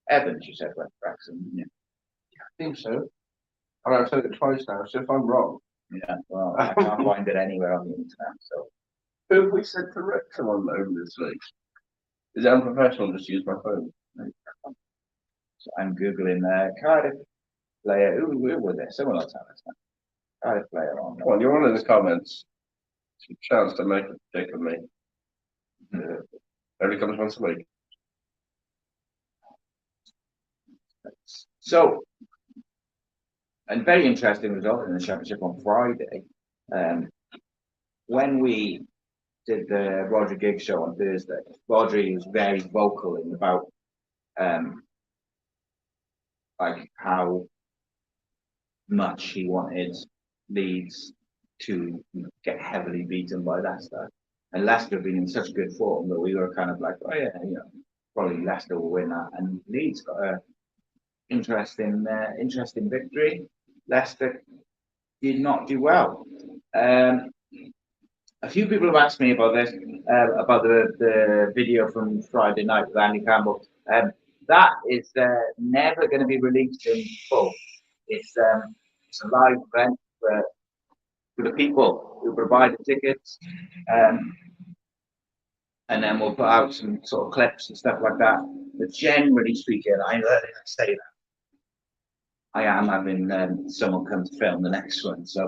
S1: Evans. You said went to Wrexham, didn't you?
S3: I think so. I've said it twice now, so if I'm wrong.
S1: Yeah, well, I can't find it anywhere on the internet. So,
S3: who have we sent to Wrexham on loan this week? Is it unprofessional just to use my phone?
S1: So I'm Googling Cardiff player. Who was it? Someone else had it. Cardiff player on.
S3: Come on, you're on in the comments. It's a chance to make a dick of me. Only comes once a week.
S1: So, and very interesting result in the championship on Friday. When we did the Rodri Giggs show on Thursday, Rodri was very vocal about like how much he wanted Leeds to get heavily beaten by Leicester. And Leicester have been in such good form that we were kind of like, oh yeah, probably Leicester will win that. And Leeds got a interesting victory. Leicester did not do well. A few people have asked me about this, about the video from Friday night with Andy Campbell. That is never going to be released in full. It's a live event for the people who provide the tickets, and then we'll put out some sort of clips and stuff like that. But generally speaking, I say that I am having someone come to film the next one, so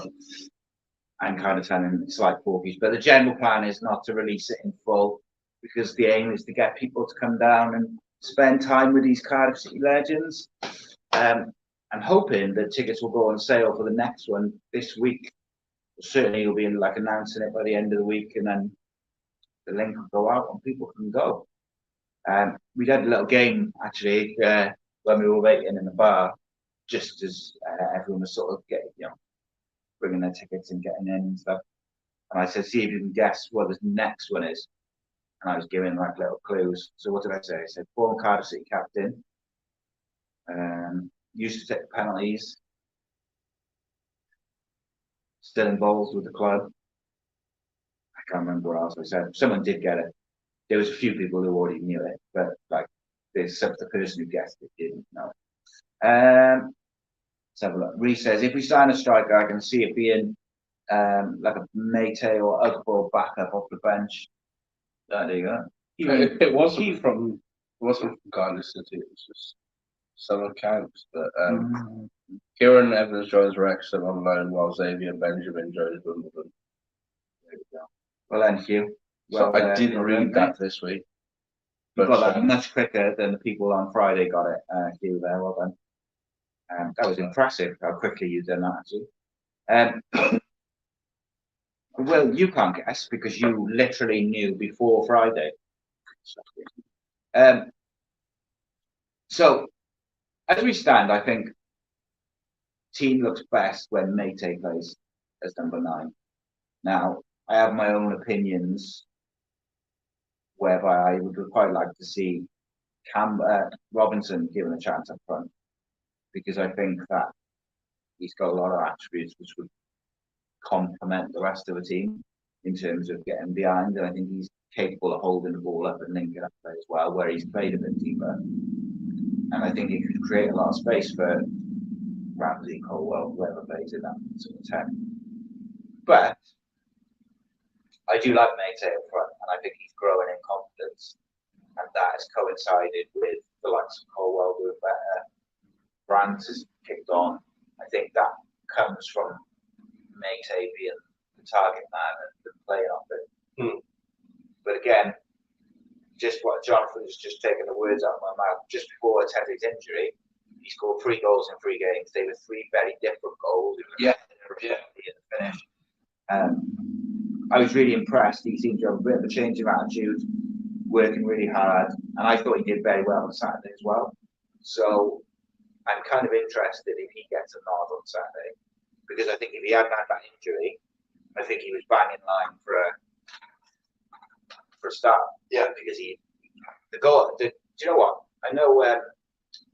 S1: I'm kind of telling slight porkies. But the general plan is not to release it in full because the aim is to get people to come down and spend time with these Cardiff City legends. I'm hoping that tickets will go on sale for the next one this week. Certainly, you'll be like announcing it by the end of the week, and then the link will go out and people can go. We had a little game actually when we were waiting in the bar, just as everyone was sort of getting, bringing their tickets and getting in and stuff. And I said, see if you can guess what the next one is. And I was giving like little clues. So what did I say? I said, former Cardiff City captain, used to take penalties, still involved with the club. I can't remember what else I said. Someone did get it. There was a few people who already knew it, but like the person who guessed it didn't know. Let's have a look. Reece says, if we sign a striker, I can see it being like a Mate or Ugbo backup off the bench. There you go.
S3: It wasn't from Cardiff City. It was just some accounts. But Kieran Evans joins Wrexham on loan, while Xavier Benjamin joins Wimbledon.
S1: There we go. Well then, Hugh.
S3: So
S1: Well,
S3: I didn't read that this week.
S1: You got that much quicker than the people on Friday got it, Hugh. There, well done. That was impressive how quickly you done that, actually. Well, you can't guess because you literally knew before Friday. So, as we stand, I think team looks best when Mate plays as number 9. Now, I have my own opinions, whereby I would quite like to see Robinson given a chance up front, because I think that he's got a lot of attributes which would complement the rest of the team in terms of getting behind, and I think he's capable of holding the ball up and linking up play as well, where he's played a bit deeper. And I think he could create a lot of space for Ramsey, Colwell, whoever plays in that sort of 10. But I do like Mate up front, and I think he's growing in confidence, and that has coincided with the likes of Colwell doing better. Brandt has kicked on. I think that comes from Mate being the target man and playing off it. But again, just what Jonathan has just taken the words out of my mouth. Just before Tete's injury, he scored 3 goals in 3 games. They were 3 very different goals. In the finish. I was really impressed. He seemed to have a bit of a change of attitude, working really hard, and I thought he did very well on Saturday as well. So I'm kind of interested if he gets a nod on Saturday, because I think if he hadn't had that injury, I think he was bang in line for a start. Yeah, because the goal. Do you know what? I know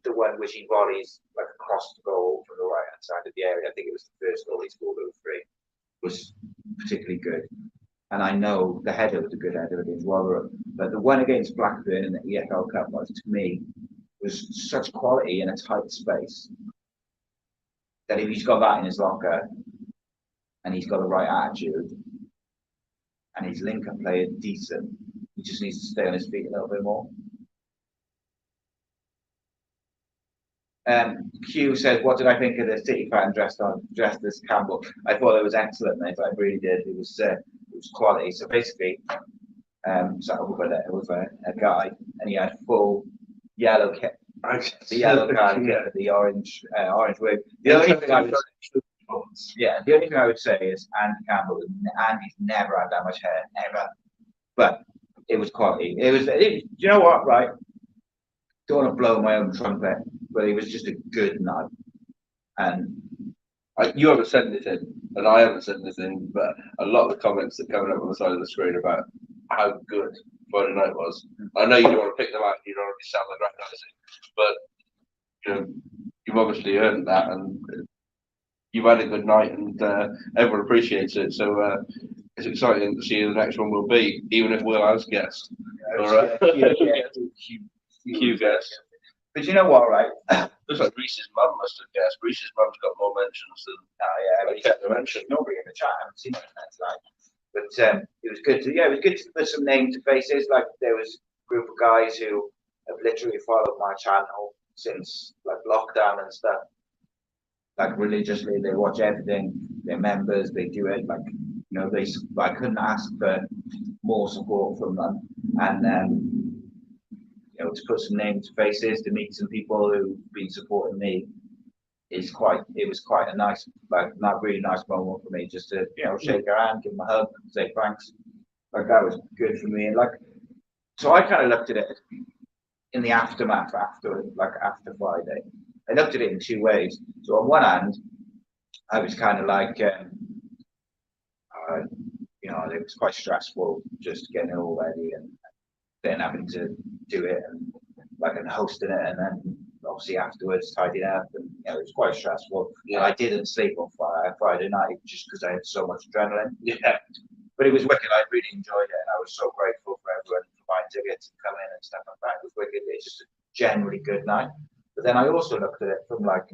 S1: the one which he volleys like across the goal from the right hand side of the area. I think it was the first goal he scored over 3. Was particularly good, and I know the header was a good header against Rotherham, but the one against Blackburn in the EFL Cup was, to me, was such quality in a tight space that if he's got that in his locker and he's got the right attitude and his link-up play is decent, he just needs to stay on his feet a little bit more. Q says, what did I think of the City fan dressed as Campbell? I thought it was excellent, mate. I really did. It was quality. So basically, it was a guy, and he had full yellow kit, the yellow card, the orange wig. The only thing I would say is Andy Campbell. Andy's never had that much hair, ever. But it was quality. Do you know what? Right. Don't want to blow my own trumpet, but he was just a good nut. And
S3: you haven't said anything, and I haven't said anything, but a lot of the comments that are coming up on the side of the screen about how good Friday night was. I know you don't want to pick them out, you don't want to sound like recognising, but you've obviously earned that, and you've had a good night, and everyone appreciates it. So it's exciting to see who the next one will be, even if Will has guessed. Hugh guessed.
S1: But you know what, right?
S3: Looks like Reese's mum must have guessed. Reese's mum's got more mentions than
S1: he kept the mention. Nobody in the chat. I haven't seen it tonight. But it was good to put some names to faces. Like there was a group of guys who have literally followed my channel since like lockdown and stuff. like religiously. They watch everything. They're members. They do it like I couldn't ask for more support from them, and to put some names to faces, to meet some people who've been supporting me it was quite a nice, like, not really nice moment for me just to, shake her hand, give them a hug, say thanks. Like, that was good for me. And like, so I kind of looked at it in the aftermath after Friday. I looked at it in two ways. So on one hand, I was kind of like, it was quite stressful just getting it all ready and then having to do it and hosting it and then obviously afterwards tidying up and it was quite stressful. Yeah. And I didn't sleep on Friday night just because I had so much adrenaline.
S3: Yeah.
S1: But it was wicked. I really enjoyed it and I was so grateful for everyone for buying tickets and coming in and stuff like that. It was wicked. It's just a generally good night. But then I also looked at it from like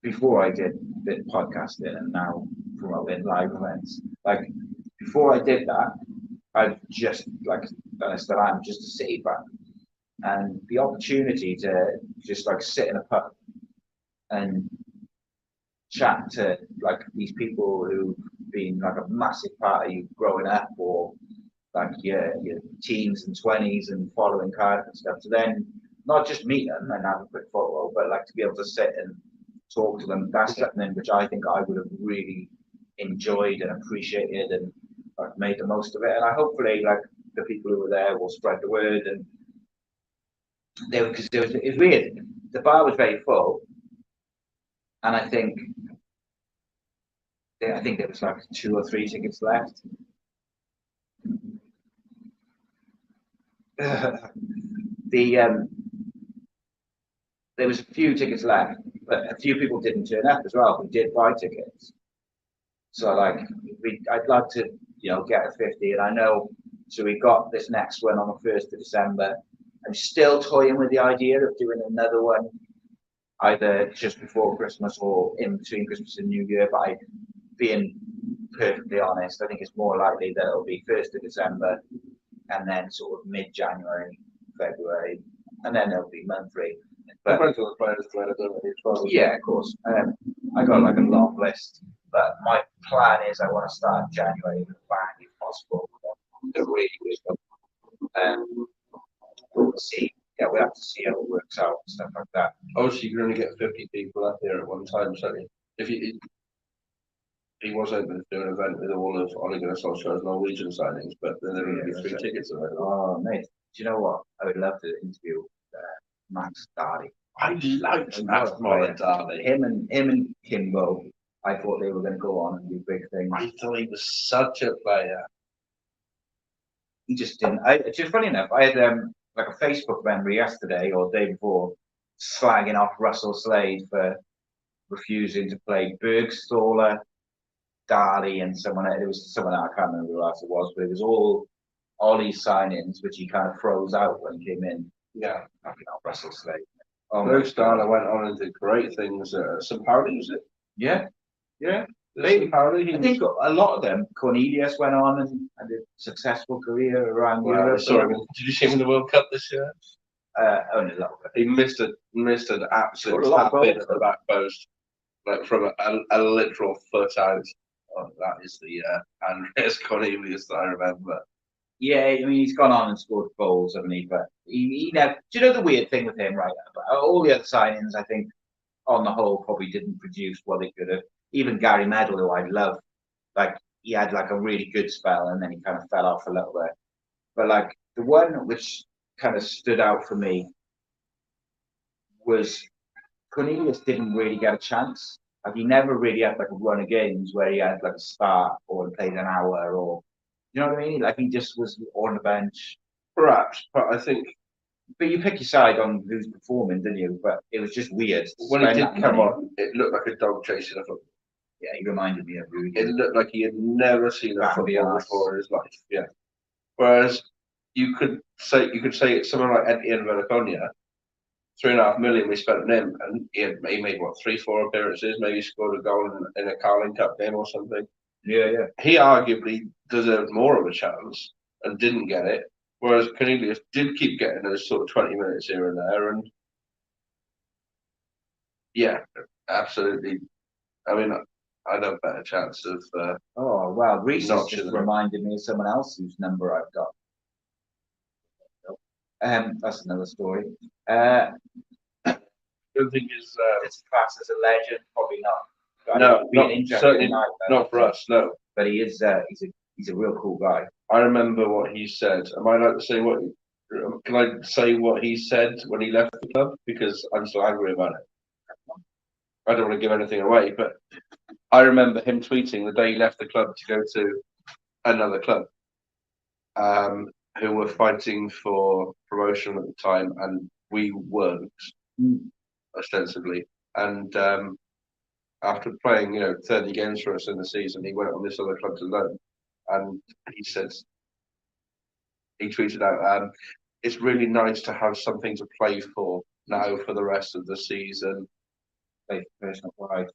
S1: before I did the podcasting and now promoting live events. Like before I did that, I've just like done this that I'm just a city fan. And the opportunity to just like sit in a pub and chat to like these people who've been like a massive part of you growing up or like your teens and 20s and following Cardiff and stuff. So then not just meet them and have a quick photo, but like to be able to sit and talk to them. That's something which I think I would have really enjoyed and appreciated and like made the most of it. And I hopefully like the people who were there will spread the word and because it was weird. The bar was very full, and I think there was like 2 or 3 tickets left. There was a few tickets left, but a few people didn't turn up as well. We did buy tickets, so like I'd love to get a 50, and I know. So we got this next one on the 1st of December. I'm still toying with the idea of doing another one, either just before Christmas or in between Christmas and New Year. But being perfectly honest, I think it's more likely that it'll be 1st of December and then sort of mid-January, February, and then it'll be monthly. But yeah, of course. I got like a long list, but my plan is I want to start January with a bang if possible. A really good we'll see. Yeah, we'll have to see how it works out and stuff like that.
S3: Obviously, you can only get 50 people up there at one time, so if he was open to do an event with all of Ole Gunnar Solskjaer's Norwegian signings, but then there would be 3 tickets available.
S1: Oh, mate, do you know what? I would love to interview Max Darley.
S3: I liked Max Darley.
S1: Him and Kimbo. I thought they were going to go on and do big things.
S3: I thought he was such a player.
S1: He just didn't. It's just funny enough. I had like a Facebook memory yesterday or the day before, slagging off Russell Slade for refusing to play Bergstaller, Darley, and someone. It was someone I can't remember who else it was, but it was all Ollie's signings, which he kind of froze out when he came in.
S3: Yeah,
S1: Russell Slade.
S3: Bergstaller went on and did great things. St. Pauli, was it?
S1: Yeah.
S3: St. Pauli.
S1: I think a lot of them. Cornelius went on and had a successful career around Europe.
S3: Sorry, did you see him in the World Cup this year?
S1: Only a little bit.
S3: He missed an absolute tap in at the back post, like from a literal foot out. Oh, that is the Andreas Cornelius that I remember.
S1: Yeah, I mean he's gone on and scored goals, hasn't he? But he never. Do you know the weird thing with him, right? All the other signings, I think, on the whole, probably didn't produce what they could have. Even Gary Medal, who I love, like he had like a really good spell and then he kind of fell off a little bit. But like the one which kind of stood out for me was Cornelius didn't really get a chance. Like he never really had like a run of games where he had like a start or played an hour or you know what I mean? Like he just was on the bench.
S3: Perhaps, but I think.
S1: But you pick your side on who's performing, didn't you? But it was just weird.
S3: When he did come on, it looked like a dog chasing a football.
S1: Yeah, he reminded me of Rudy.
S3: It looked like he had never seen a football before in his life. Yeah. Whereas you could say it's someone like Etienne Velaconia, 3.5 million we spent on him, and he made what 3-4 appearances, maybe scored a goal in a Carling Cup game or something.
S1: Yeah.
S3: He arguably deserved more of a chance and didn't get it. Whereas Cornelius did keep getting those sort of 20 minutes here and there, and yeah, absolutely. I mean, I'd have a better chance of.
S1: Oh well, Reese has
S3: Notching
S1: just
S3: them.
S1: reminded me of someone else whose number I've got. That's another story.
S3: The other thing is,
S1: It's classed as a legend, probably not. I
S3: no,
S1: think it'd be an
S3: not
S1: interesting
S3: certainly
S1: night,
S3: not for us. No,
S1: but he is. He's a real cool guy.
S3: I remember what he said. Am I allowed to say what? Can I say what he said when he left the club? Because I'm so angry about it. I don't want to give anything away, but I remember him tweeting the day he left the club to go to another club, who were fighting for promotion at the time, and we weren't ostensibly. And after playing, 30 games for us in the season, he went on this other club to loan, and he said he tweeted out, "It's really nice to have something to play for now for the rest of the season."
S1: Play for personal pride.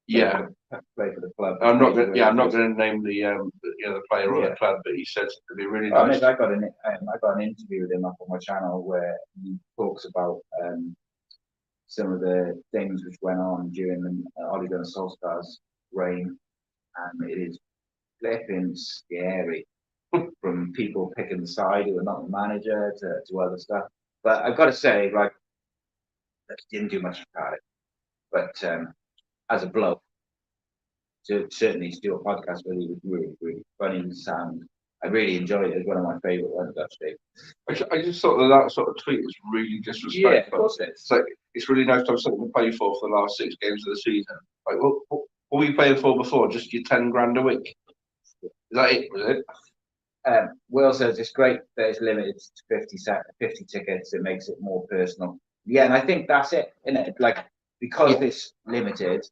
S3: Yeah,
S1: Play for the club.
S3: I'm not going. Yeah, I'm not going to name the player or the club, but he said it'd be really
S1: Oh,
S3: nice.
S1: I got an interview with him up on my channel where he talks about some of the things which went on during the Ole Gunnar Solskjaer's reign, and it is flipping scary from people picking the side who are not the manager to other stuff. But I've got to say, like, he didn't do much about it. But as a bloke, certainly to do a podcast with, he was really, really funny and sound. I really enjoyed it. It was one of my favourite ones, actually.
S3: I just thought that sort of tweet was really disrespectful.
S1: Yeah, of course it is.
S3: It's like, it's really nice to have something to play for the last 6 games of the season. Like, what were you playing for before? Just your 10 grand a week? Is that it? Was it?
S1: Will says it's great that it's limited to 50 tickets. It makes it more personal. Yeah, and I think that's it, isn't it? Like, because it's limited,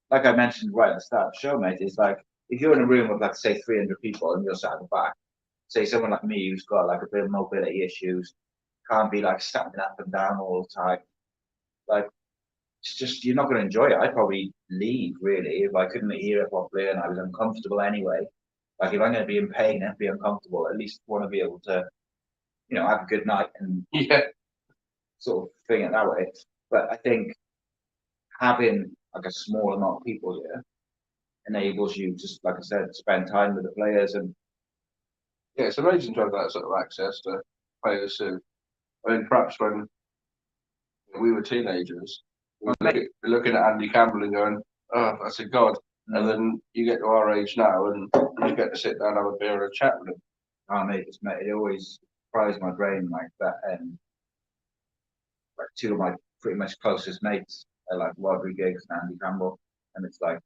S1: like I mentioned right at the start of the show, mate, it's like if you're in a room with, like, say, 300 people and you're sat at the back, say someone like me who's got like a bit of mobility issues, can't be like standing up and down all the time. Like, it's just, you're not going to enjoy it. I'd probably leave, really, if I couldn't hear it properly and I was uncomfortable anyway. Like, if I'm going to be in pain and be uncomfortable, at least want to be able to, have a good night and sort of thing it that way. But I think having like a small amount of people here enables you, just like I said, to spend time with the players. And
S3: yeah, it's amazing to have that sort of access to players who, I mean, perhaps when we were teenagers, we were looking at Andy Campbell and going, "Oh, that's a god." And then you get to our age now, and you get to sit down, have a beer, and chat with him.
S1: oh, mate, it always fries my brain like that. And like two of my pretty much closest mates are like Rodri Giggs and Andy Campbell, and it's like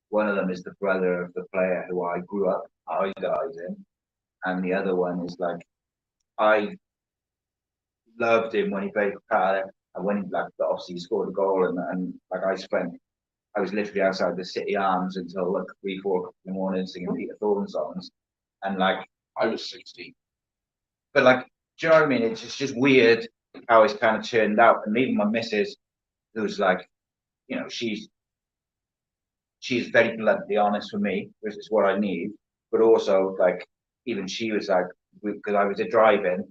S1: one of them is the brother of the player who I grew up idolizing, and the other one is like I loved him when he played for Cardiff, and when he, like, obviously he scored a goal, and like I was literally outside the City Arms until like 3-4 in the morning singing Peter Thorne songs, and like
S3: I was 16.
S1: But like, do you know what I mean? It's just weird how it's kind of turned out. And even my missus, who's like, she's very bluntly honest with me, which is what I need. But also, like, even she was like, because I was driving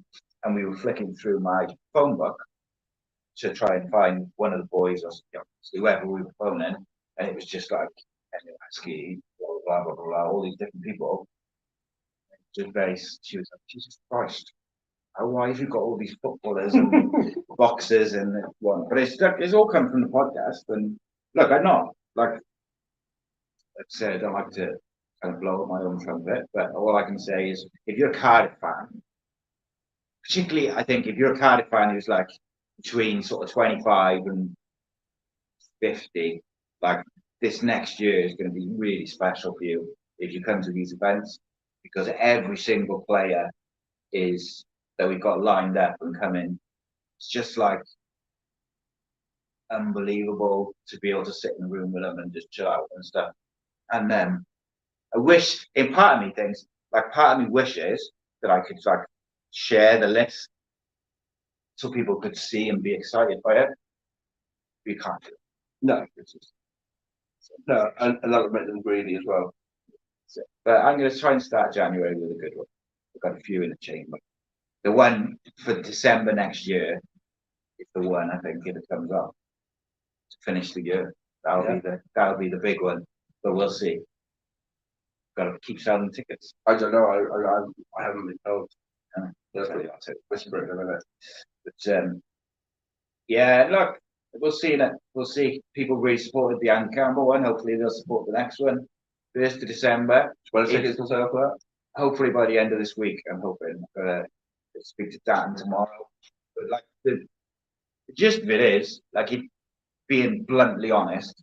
S1: and we were flicking through my phone book to try and find one of the boys or whoever we were phoning, and it was just like Ski, blah blah blah blah, all these different people. Just very, she was like, Jesus Christ, why have you got all these footballers and boxers and one? But it's all come from the podcast. And look, I'm not like I said, I don't like to kind of blow up my own trumpet, but all I can say is if you're a Cardiff fan, particularly I think if you're a Cardiff fan who's like between sort of 25 and 50, like this next year is going to be really special for you if you come to these events, because every single player is that we've got lined up and coming. It's just like unbelievable to be able to sit in the room with them and just chill out and stuff. And then I wish, in part of me thinks, like part of me wishes that I could like share the list so people could see and be excited by it. We can't do it.
S3: No, no, and that would make them greedy as well.
S1: But I'm going to try and start January with a good one. I've got a few in the chamber. The one for December next year is the one, I think, if it comes off. finish the year. That'll be the big one. But we'll see. Got to keep selling tickets.
S3: I don't know. I haven't been told.
S1: That's it.
S3: Whisper it in a minute.
S1: But yeah, look, we'll see. We'll see. People really supported the Anne Campbell one. Hopefully, they'll support the next one. 1st of December.
S3: When tickets on sale for that?
S1: Hopefully by the end of this week. I'm hoping. Speak to Dan tomorrow. But like the gist of it is, like, being bluntly honest,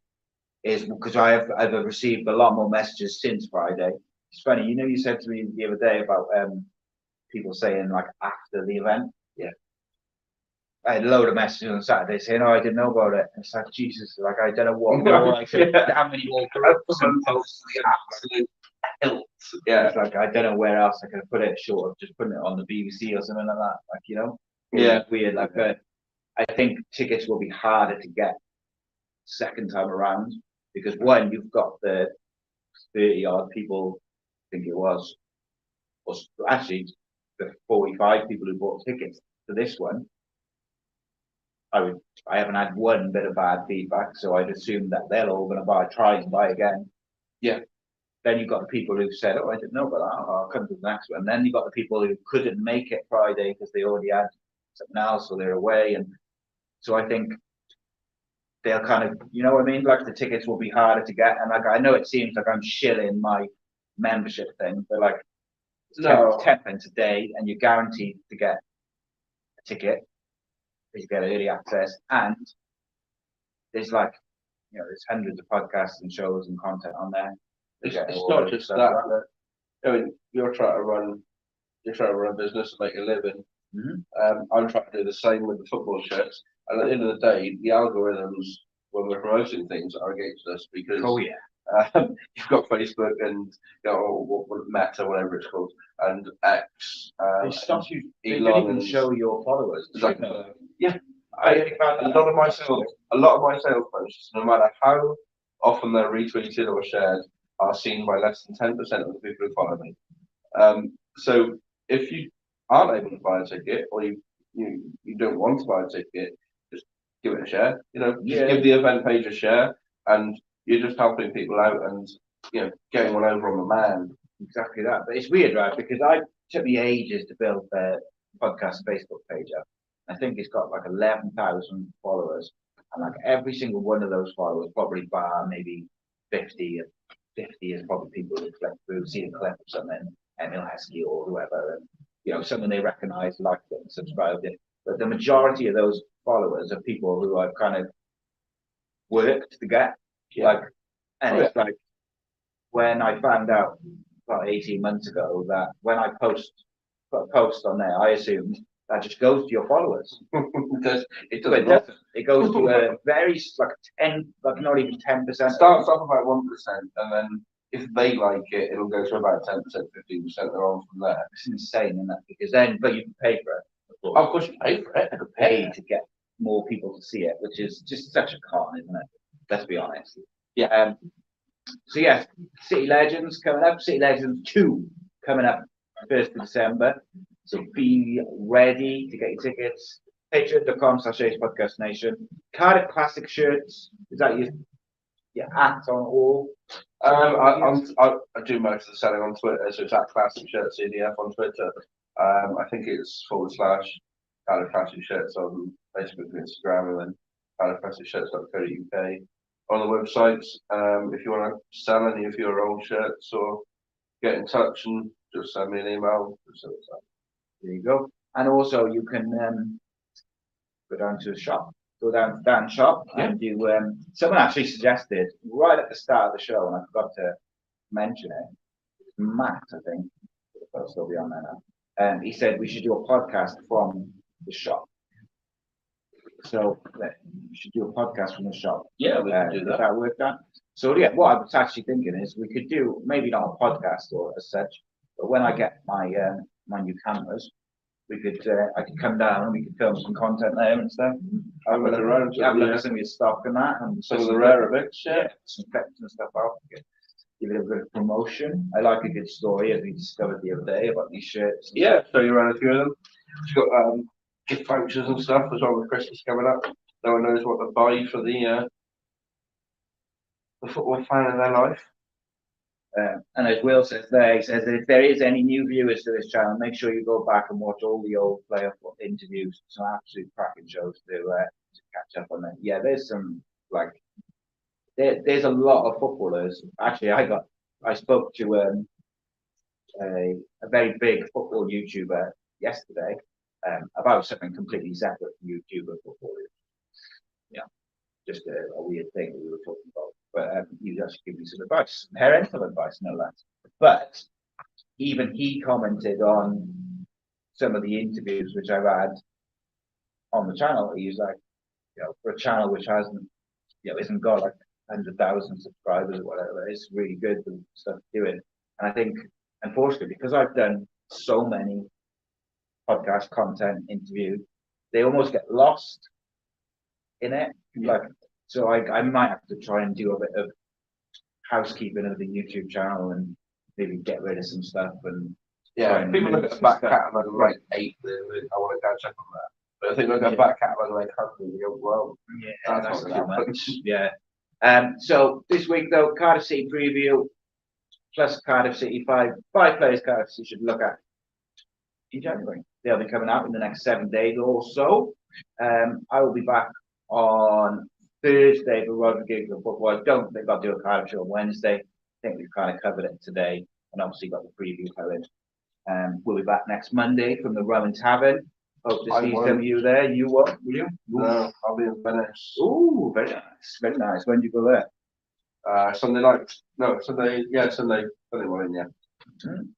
S1: is because I've received a lot more messages since Friday. It's funny, you said to me the other day about people saying like after the event.
S3: Yeah.
S1: I had a load of messages on Saturday saying, "Oh, I didn't know about it." And it's like, Jesus, like I don't know what more I could. How many more groups and posts?
S3: Absolute hilt.
S1: Yeah, it's like I don't know where else I could have put it short of just putting it on the BBC or something like that. Like,
S3: Yeah,
S1: weird. Like, I think tickets will be harder to get second time around because one, you've got the 30 odd people, I think it was actually the 45 people who bought tickets to this one. I haven't had one bit of bad feedback, so I'd assume that they're all going to try and buy again.
S3: Yeah.
S1: Then you've got the people who said, "Oh, I didn't know about that. I'll come to the next one." And then you've got the people who couldn't make it Friday because they already had something else or they're away. And so I think they'll kind of, you know what I mean? Like the tickets will be harder to get. And like I know it seems like I'm shilling my membership thing, but like
S3: no,
S1: 10 pence a day, and you're guaranteed to get a ticket. You get early access, and there's like, there's hundreds of podcasts and shows and content on there.
S3: It's not just that. I mean, you're trying to run a business and make a living.
S1: Mm-hmm.
S3: I'm trying to do the same with the football shirts. And at the end of the day, the algorithms when we're promoting things are against us because you've got Facebook and Meta, whatever it's called, and X.
S1: They stop you. They don't even show your followers.
S3: Exactly. Yeah. A lot of my sales posts, no matter how often they're retweeted or shared, are seen by less than 10% of the people who follow me. So if you aren't able to buy a ticket, or you don't want to buy a ticket, just give it a share. Give the event page a share, and you're just helping people out and getting one over on the man.
S1: Exactly that. But it's weird, right? Because it took me ages to build the podcast Facebook page up. I think it's got like 11,000 followers, and like every single one of those followers, probably bar maybe 50 is probably people who click through, see a clip of something, Emil Heskey or whoever, and someone they recognise, liked it, and subscribed it. But the majority of those followers are people who I've kind of worked to get. It's like when I found out about 18 months ago that when I put a post on there, I assumed that just goes to your followers. It doesn't. It goes to a very not even 10%.
S3: Starts off about 1%, and then if they like it, it'll go to about 10%, 15%. They're on from there.
S1: It's insane, isn't it? Because then, but you can pay for it.
S3: Of course, you pay for it.
S1: You can pay to get more people to see it, which is just such a con, isn't it? Let's be honest. Yeah. So yes, City Legends coming up. City Legends 2 coming up 1st of December. So be ready to get your tickets. Patreon.com/podcastnation. Cardiff Classic shirts. Is that your at on all?
S3: I do most of the selling on Twitter, so it's at Classic Shirts CDF on Twitter. I think it's / Cardiff Classic Shirts on Facebook and Instagram, and then cardiffclassicshirts.co.uk on the websites. If you want to sell any of your old shirts or get in touch and just send me an email.
S1: There you go. And also you can go down to the shop. Go down to Dan's shop and do. Someone actually suggested right at the start of the show, and I forgot to mention it. Matt, I think, it'll still be on there now. And he said we should do a podcast from the shop. So we should do a podcast from the shop.
S3: Yeah, we can do that.
S1: Does that work out? So yeah, what I was actually thinking is we could do maybe not a podcast or as such, but when I get my my new cameras, we could I could come down and we could film some content there and stuff.
S3: Have a look around,
S1: have a look at some of your stock and that, and
S3: some of the rarer bits,
S1: some clips and stuff out. Give it a bit of promotion. I like a good story, as we discovered the other day about these shirts.
S3: Yeah, show you around a few of them. It's got gift vouchers and stuff as well with Christmas coming up. No one knows what to buy for the the football fan of their life.
S1: And as Will says there, he says that if there is any new viewers to this channel, make sure you go back and watch all the old player interviews. Some absolute cracking shows to catch up on them. Yeah, there's some there's a lot of footballers. Actually, I spoke to a very big football YouTuber yesterday about something completely separate from YouTuber football. Yeah, just a weird thing that we were talking about. But he actually gave me some advice, parental advice, no less. But even he commented on some of the interviews which I've had on the channel. He's like, for a channel which hasn't, isn't got like 100,000 subscribers or whatever, it's really good the stuff doing. And I think, unfortunately, because I've done so many podcast content interviews, they almost get lost in it. So I might have to try and do a bit of housekeeping of the YouTube channel and maybe get rid of some stuff. And
S3: people look at the back catalogue and like 8. I want to catch up on that. But I think look at the back catalogue like 100. You go, well, that's not that much.
S1: Yeah. So this week though, Cardiff City preview plus Cardiff City 5 players Cardiff City should look at in January. They'll be coming out in the next 7 days or so. I will be back on Thursday for Roderick Gigs of Football. I don't think I'll do a Cardiff show on Wednesday. I think we've kind of covered it today and obviously got the preview covered. We'll be back next Monday from the Rummer Tavern. Hope to see some of you there. You won't, will you?
S3: No, I'll be in Venice.
S1: Ooh, very nice. Very nice. When do you go there?
S3: Sunday night. No, Sunday. Yeah, Sunday morning. Yeah. Mm-hmm.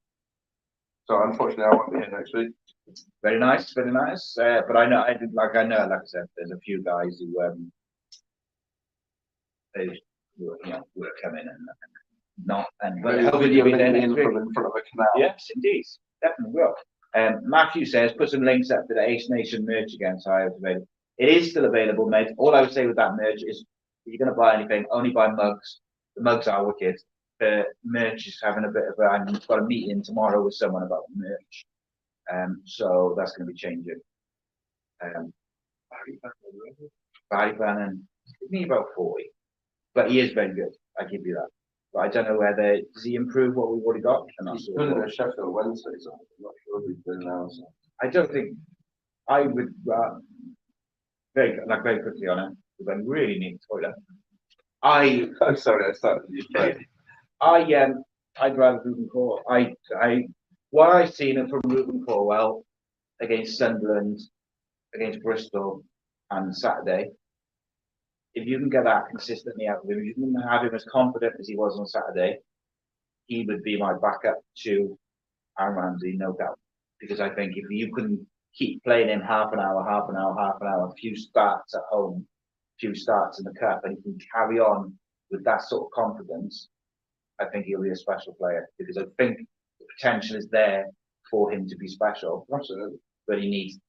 S3: So unfortunately, I won't be here next week.
S1: Very nice, very nice. But I know, like I said, there's a few guys who will come in and not. And hopefully you'll be there in front of a canal. Yes, indeed, definitely will. Matthew says, put some links up to the Ace Nation merch again. So it is still available, mate. All I would say with that merch is, if you're going to buy anything, only buy mugs. The mugs are wicked. The merch is having a bit of I've got a meeting tomorrow with someone about the merch. So that's going to be changing. Barry Bannon, give me about 40. But he is very good, I give you that. But I don't know whether, does he improve what we've already got?
S3: He's good in a Sheffield Wednesday, so I'm not sure if he's doing now. So.
S1: I don't think, I would, very quickly on it, because I really need a toilet.
S3: I'm sorry, I started you.
S1: I'd rather Ruben Corwell. What I've seen from Ruben Corwell against Sunderland, against Bristol, and Saturday, if you can get that consistently out of him, if you can have him as confident as he was on Saturday, he would be my backup to Aaron Ramsey, no doubt. Because I think if you can keep playing him half an hour, a few starts at home, a few starts in the cup, and he can carry on with that sort of confidence, I think he'll be a special player. Because I think the potential is there for him to be special.
S3: Absolutely.
S1: But he needs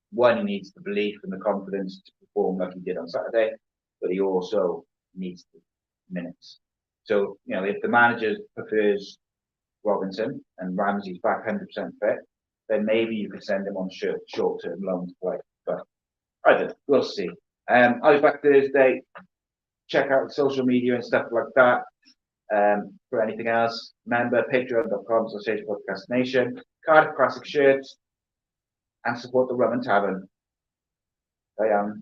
S1: the belief and the confidence to perform like he did on Saturday. But he also needs the minutes. So, if the manager prefers Robinson and Ramsey's back 100% fit, then maybe you could send him on short-term loan to play. But I don't know. We'll see. I'll be back Thursday. Check out social media and stuff like that. For anything else, remember patreon.com/podcastnation, Cardiff Classic shirts, and support the Rummer Tavern. Bye.